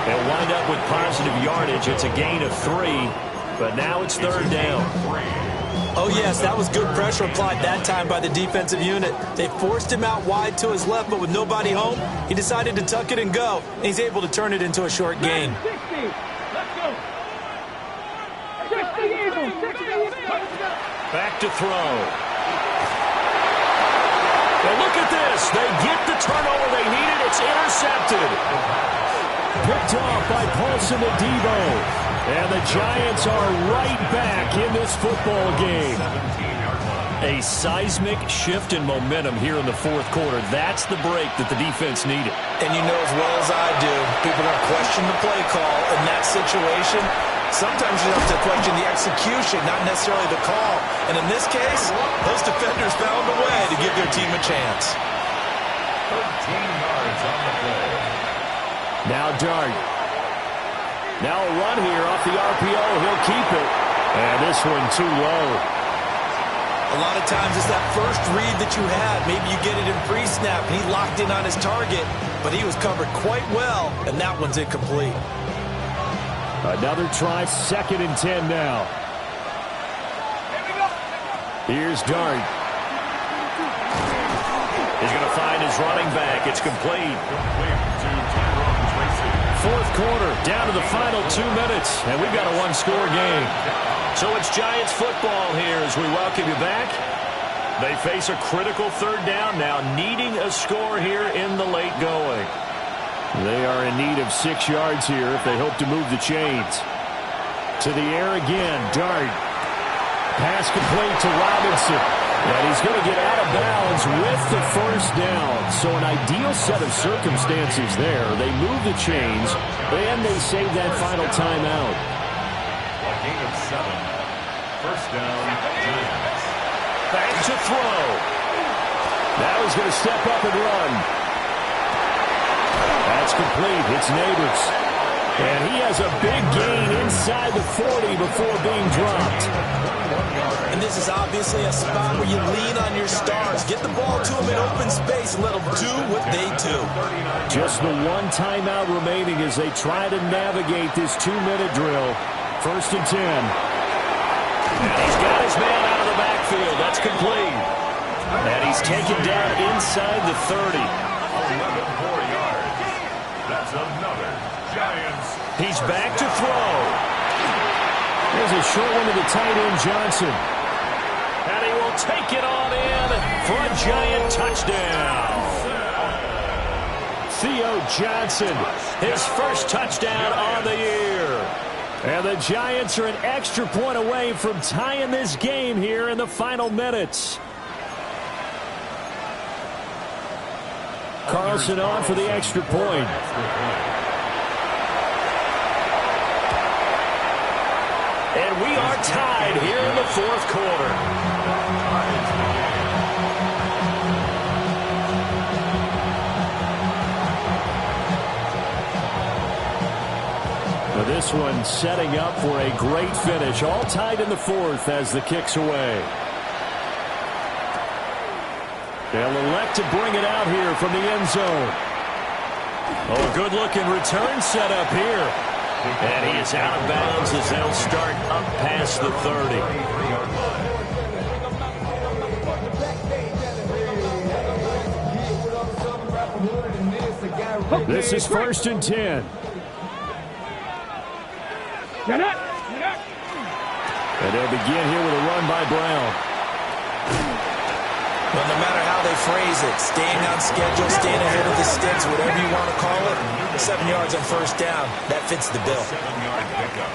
They'll wind up with positive yardage. It's a gain of 3, but now it's 3rd down. Oh, yes, that was good pressure applied that time by the defensive unit. They forced him out wide to his left, but with nobody home, he decided to tuck it and go. And he's able to turn it into a short gain. 60. Let's go. 60. Back to throw. And look at this. They get the turnover they needed. It's intercepted. Picked off by Paulson Adebo. And the Giants are right back in this football game. A seismic shift in momentum here in the 4th quarter. That's the break that the defense needed. And you know as well as I do, people are questioning the play call in that situation. Sometimes you have to question the execution, not necessarily the call. And in this case, those defenders found a way to give their team a chance. 13 yards on the play. Now Dart. Now a run here off the RPO. He'll keep it. And this one too low. A lot of times it's that first read that you had. Maybe you get it in pre-snap. He locked in on his target, but he was covered quite well, and that one's incomplete. Another try, 2nd and 10 now. Here's Dart. He's going to find his running back. It's complete. 4th quarter, down to the final 2 minutes, and we've got a 1-score game. So it's Giants football here as we welcome you back. They face a critical 3rd down now, needing a score here in the late going. They are in need of 6 yards here if they hope to move the chains. To the air again, Dart. Pass complete to Robinson. And he's going to get out of bounds with the 1st down. So an ideal set of circumstances there. They move the chains, and they save that final timeout. A gain of 7. 1st down, Giants. Back to throw. Now he's going to step up and run. That's complete. It's Neighbors. And he has a big gain inside the 40 before being dropped. And this is obviously a spot where you lean on your stars. Get the ball to them in open space and let them do what they do. Just the 1 timeout remaining as they try to navigate this 2-minute drill. 1st and 10. And he's got his man out of the backfield. That's complete. And he's taken down inside the 30. 4 yards. That's another Giants. He's back to throw. There's a short one to the tight end, Johnson. And he will take it on in for a Giant touchdown. Theo Johnson, his 1st touchdown on the year. And the Giants are an extra point away from tying this game here in the final minutes. Carlson on for the extra point. And we are tied here in the 4th quarter. Now this one setting up for a great finish. All tied in the 4th as the kick's away. They'll elect to bring it out here from the end zone. Oh, a good-looking return set up here. And he is out of bounds as they'll start up past the 30. This is 1st and 10. And they'll begin here with a run by Brown. Well, no matter how they phrase it, staying on schedule, staying ahead of the sticks, whatever you want to call it, 7 yards on first down, that fits the bill. 7-yard pickup.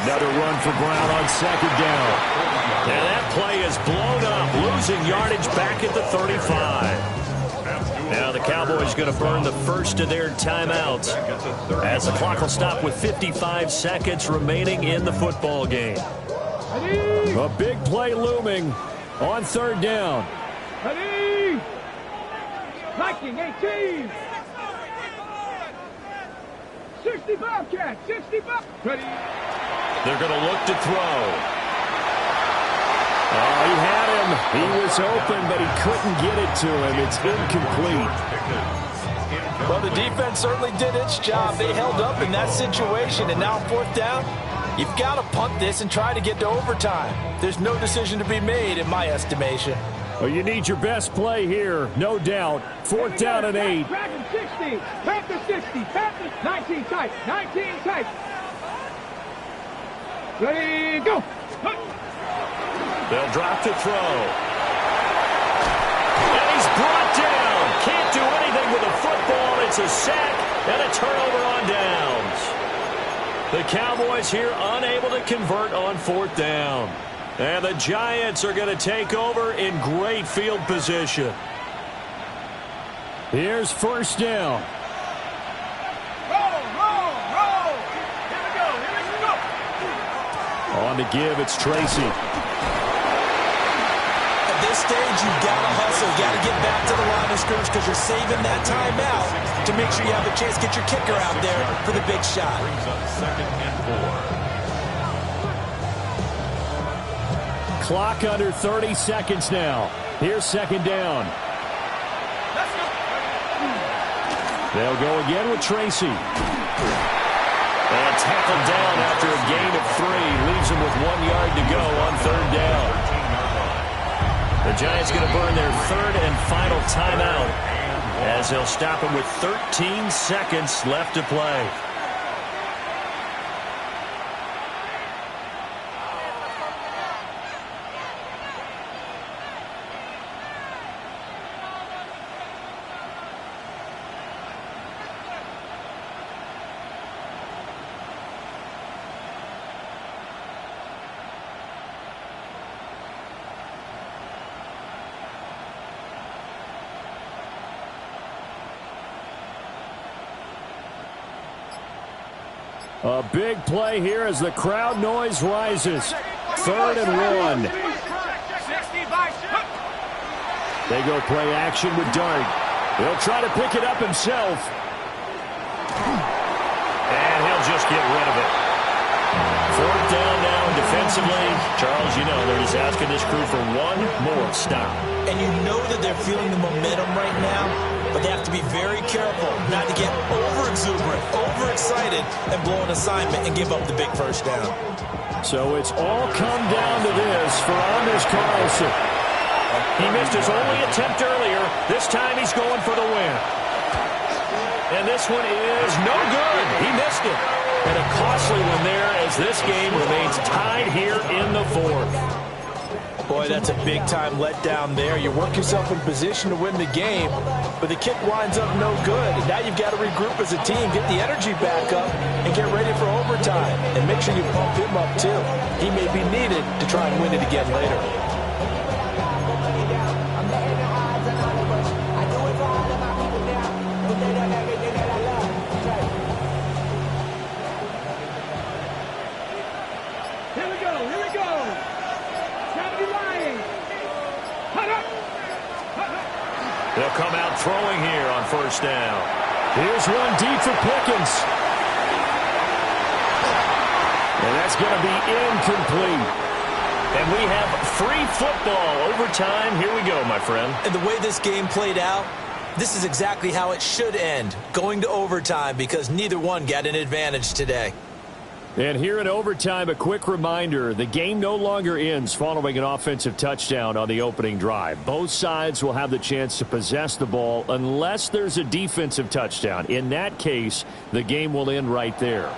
Another run for Brown on second down. And that play is blown up, losing yardage back at the 35. Now the Cowboys going to burn the first of their timeouts as the clock will stop with 55 seconds remaining in the football game. A big play looming on third down. Ready? Viking 18. 65 catch, 65. Ready? They're going to look to throw. Oh, he had him. He was open, but he couldn't get it to him. It's incomplete. Well, the defense certainly did its job. They held up in that situation, and now fourth down, you've got to punt this and try to get to overtime. There's no decision to be made in my estimation. Well, you need your best play here, no doubt. Fourth down and 8. Dragon 60, Panther 60, Panther 19 tight, 19 tight. Ready, go. They'll drop to throw. And he's brought down. Can't do anything with the football. It's a sack and a turnover on downs. The Cowboys here unable to convert on fourth down. And the Giants are going to take over in great field position. Here's first down. Roll. Here we go. On the give, it's Tracy. At this stage, you've got to hustle. You've got to get back to the line of scrimmage because you're saving that timeout to make sure you have a chance to get your kicker out there for the big shot. Second and 4. Clock under 30 seconds now. Here's second down. They'll go again with Tracy. And tackled down after a gain of 3. Leaves him with 1 yard to go on third down. The Giants going to burn their third and final timeout as they'll stop him with 13 seconds left to play. A big play here as the crowd noise rises. Third and 1. They go play action with Dart. He'll try to pick it up himself. And he'll just get rid of it. Fourth down now defensively. Charles, you know, they're just asking this crew for one more stop. And you know that they're feeling the momentum right now, but they have to be very careful not to get over-exuberant, over-excited, and blow an assignment and give up the big first down. So it's all come down to this for Anders Carlson. He missed his only attempt earlier. This time he's going for the win. And this one is no good. He missed it. And a costly one there as this game remains tied here in the fourth. Boy, that's a big-time letdown there. You work yourself in position to win the game, but the kick winds up no good. And now you've got to regroup as a team, get the energy back up, and get ready for overtime. And make sure you pump him up, too. He may be needed to try and win it again later. They'll come out throwing here on first down. Here's one deep for Pickens. And that's going to be incomplete. And we have free football overtime. Here we go, my friend. And the way this game played out, this is exactly how it should end, going to overtime, because neither one got an advantage today. And here in overtime, a quick reminder, the game no longer ends following an offensive touchdown on the opening drive. Both sides will have the chance to possess the ball unless there's a defensive touchdown. In that case, the game will end right there.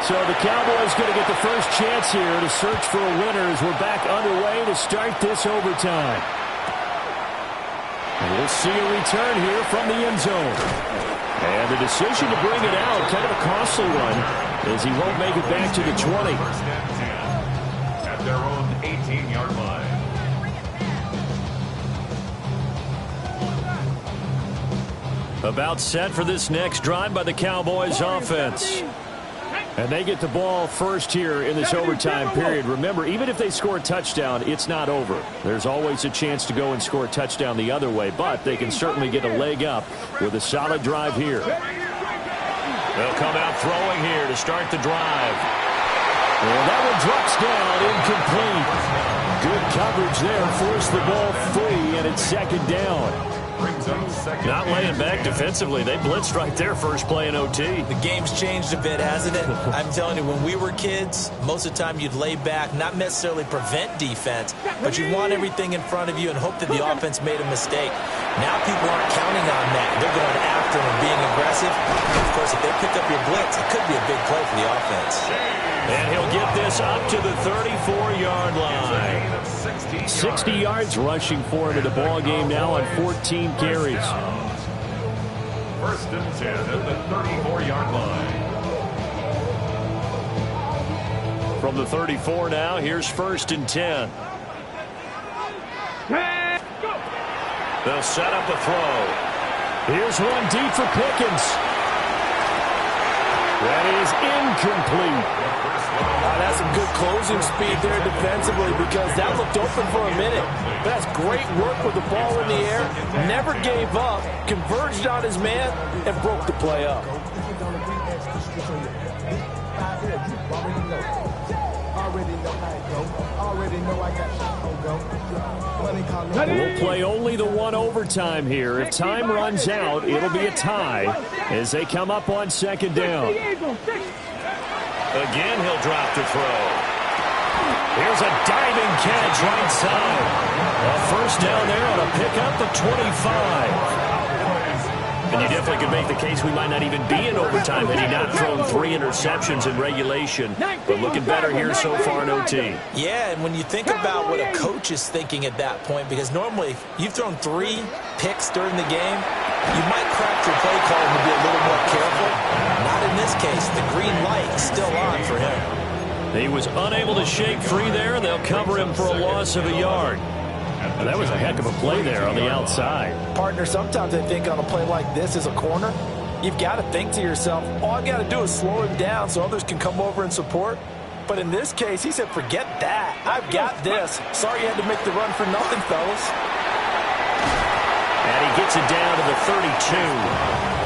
So the Cowboys going to get the first chance here to search for a winner as we're back underway to start this overtime. And we'll see a return here from the end zone. And the decision to bring it out, kind of a costly one, as he won't make it back to the 20. First and 10 at their own 18-yard line. About set for this next drive by the Cowboys offense. And they get the ball first here in this overtime period. Remember, even if they score a touchdown, it's not over. There's always a chance to go and score a touchdown the other way, but they can certainly get a leg up with a solid drive here. They'll come out throwing here to start the drive. And that one drops down, incomplete. Good coverage there, forced the ball free, and it's second down. Brings up second. Not laying back defensively. They blitzed right there first play in OT. The game's changed a bit, hasn't it? I'm telling you, when we were kids, most of the time you'd lay back, not necessarily prevent defense, but you want everything in front of you and hope that the offense made a mistake. Now people aren't counting on that. They're going after them and being aggressive. Of course, if they pick up your blitz, it could be a big play for the offense. And he'll get this up to the 34-yard line. 60 yards rushing for him in the ball game now on 14 carries. First and 10 at the 34-yard line. From the 34 now, here's first and 10. They'll set up a throw. Here's one deep for Pickens. That is incomplete. That's some good closing speed there defensively because that looked open for a minute. That's great work with the ball in the air. Never gave up, converged on his man, and broke the play up. We'll play only the one overtime here. If time runs out, it'll be a tie as they come up on second down. Again, he'll drop to throw. Here's a diving catch right side. A first down there on a pickup at 25. And you definitely could make the case we might not even be in overtime had he not thrown 3 interceptions in regulation. But looking better here so far in OT. Yeah, and when you think about what a coach is thinking at that point, because normally you've thrown 3 picks during the game, you might craft your play call to be a little more careful. Not in this case. The green light is still on for him. He was unable to shake free there. They'll cover him for a loss of a yard. And that was a heck of a play there on the outside. Partner, sometimes I think on a play like this as a corner, you've got to think to yourself, all I got to do is slow him down so others can come over and support. But in this case, he said, forget that. I've got this. Sorry you had to make the run for nothing, fellas. And he gets it down to the 32.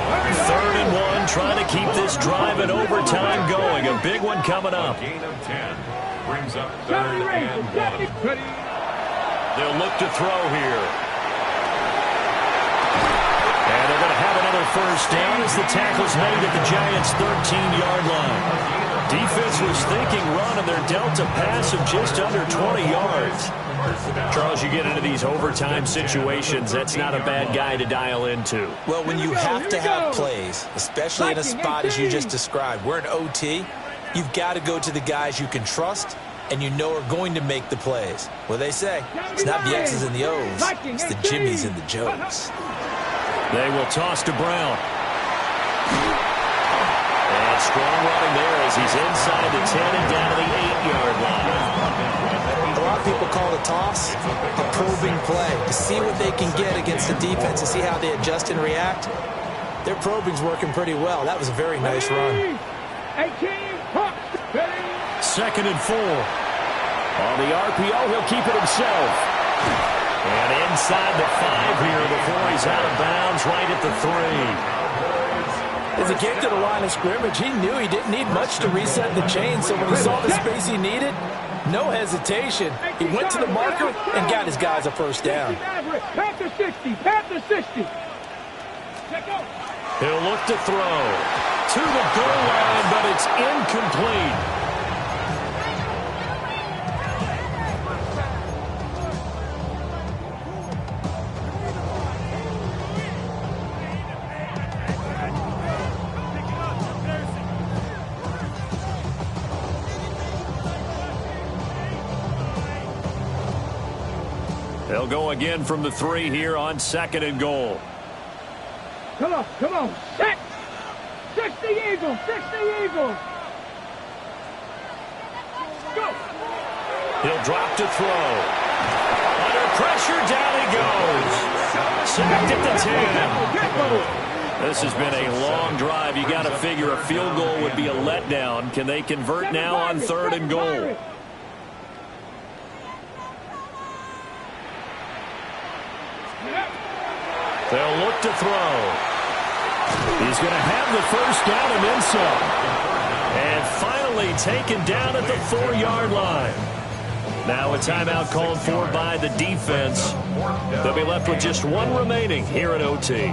3rd and 1, trying to keep this drive in overtime going. A big one coming up. Gain of 10 brings up 3rd and 1. They'll look to throw here. And they're going to have another first down as the tackle's made at the Giants' 13-yard line. Defense was thinking run, and they're dealt a pass of just under 20 yards. Charles, you get into these overtime situations, that's not a bad guy to dial into. Well, when you have to have plays, especially in a spot as you just described, we're in OT, you've got to go to the guys you can trust and you know are going to make the plays. Well, they say, it's not the X's and the O's, it's the Jimmies and the Joes. They will toss to Brown. And strong running there as he's inside the 10 and down to the 8-yard line. A lot of people call the toss a probing play to see what they can get against the defense and see how they adjust and react. Their probing's working pretty well. That was a very nice run. 2nd and 4. On the RPO, he'll keep it himself. And inside the 5 here before he's out of bounds right at the 3. As he came to the line of scrimmage, he knew he didn't need much to reset the chain, so when he saw the space he needed, no hesitation. He went to the marker and got his guys a first down. Pass the 60. Pass the 60. He'll look to throw to the goal line, but it's incomplete. They'll go again from the 3 here on 2nd and goal. Come on, come on. Set. 60 Eagles, 60 Eagles. Go. He'll drop to throw. Under pressure, down he goes. Sacked at the 10. This has been a long drive. You got to figure a field goal would be a letdown. Can they convert now on 3rd and goal? They'll look to throw. He's going to have the first down and then some. And finally taken down at the 4-yard line. Now a timeout called for by the defense. They'll be left with just 1 remaining here at OT.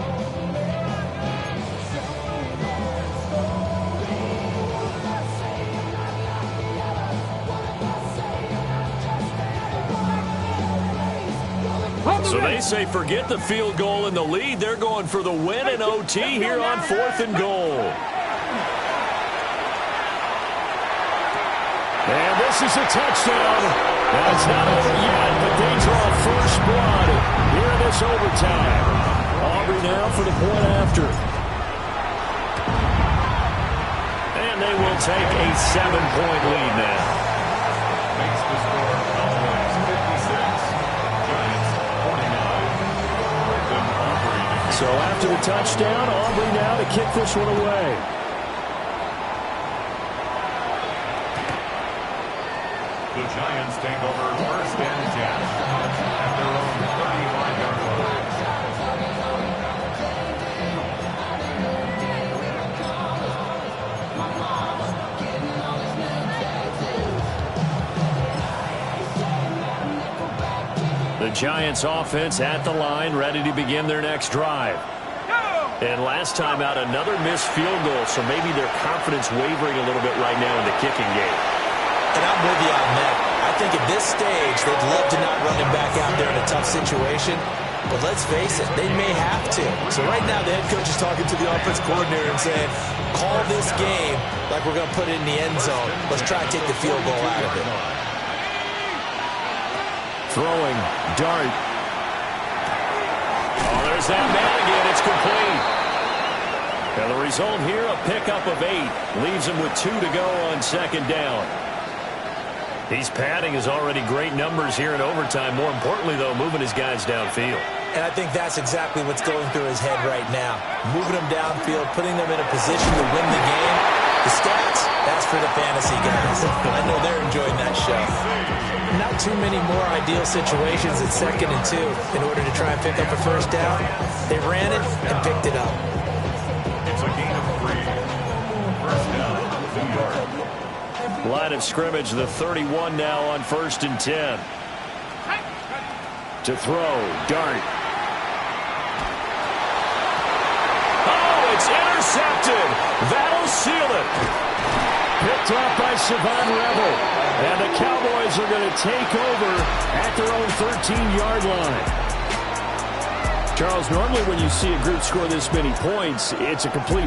So they say forget the field goal and the lead. They're going for the win in OT here on 4th and goal. And this is a touchdown. That's not over yet, but they draw first blood here in this overtime. Aubrey now for the point after. And they will take a 7-point lead now. Makes the score Cowboys 56. Giants 49. So after the touchdown, Aubrey now to kick this one away. The Giants take over 1st and 10 at their own 35-yard line. The Giants offense at the line, ready to begin their next drive. And last time out, another missed field goal, so maybe their confidence wavering a little bit right now in the kicking game. And I'm with you on that. I think at this stage, they'd love to not run him back out there in a tough situation. But let's face it, they may have to. So right now, the head coach is talking to the offense coordinator and saying, call this game like we're going to put it in the end zone. Let's try and take the field goal out of it. Throwing, dart. Oh, there's that man again. It's complete. And the result here, a pickup of 8. Leaves him with 2 to go on 2nd down. He's padding his already great numbers here in overtime. More importantly, though, moving his guys downfield. And I think that's exactly what's going through his head right now. Moving them downfield, putting them in a position to win the game. The stats, that's for the fantasy guys. I know they're enjoying that show. Not too many more ideal situations at 2nd and 2 in order to try and pick up a first down. They ran it and picked it up. It's a gain of 3. First down, 2 yards. Line of scrimmage, the 31 now on 1st and 10. To throw, dart. Oh, it's intercepted. That'll seal it. Picked off by Savon Revel. And the Cowboys are going to take over at their own 13-yard line. Charles, normally when you see a group score this many points, it's a complete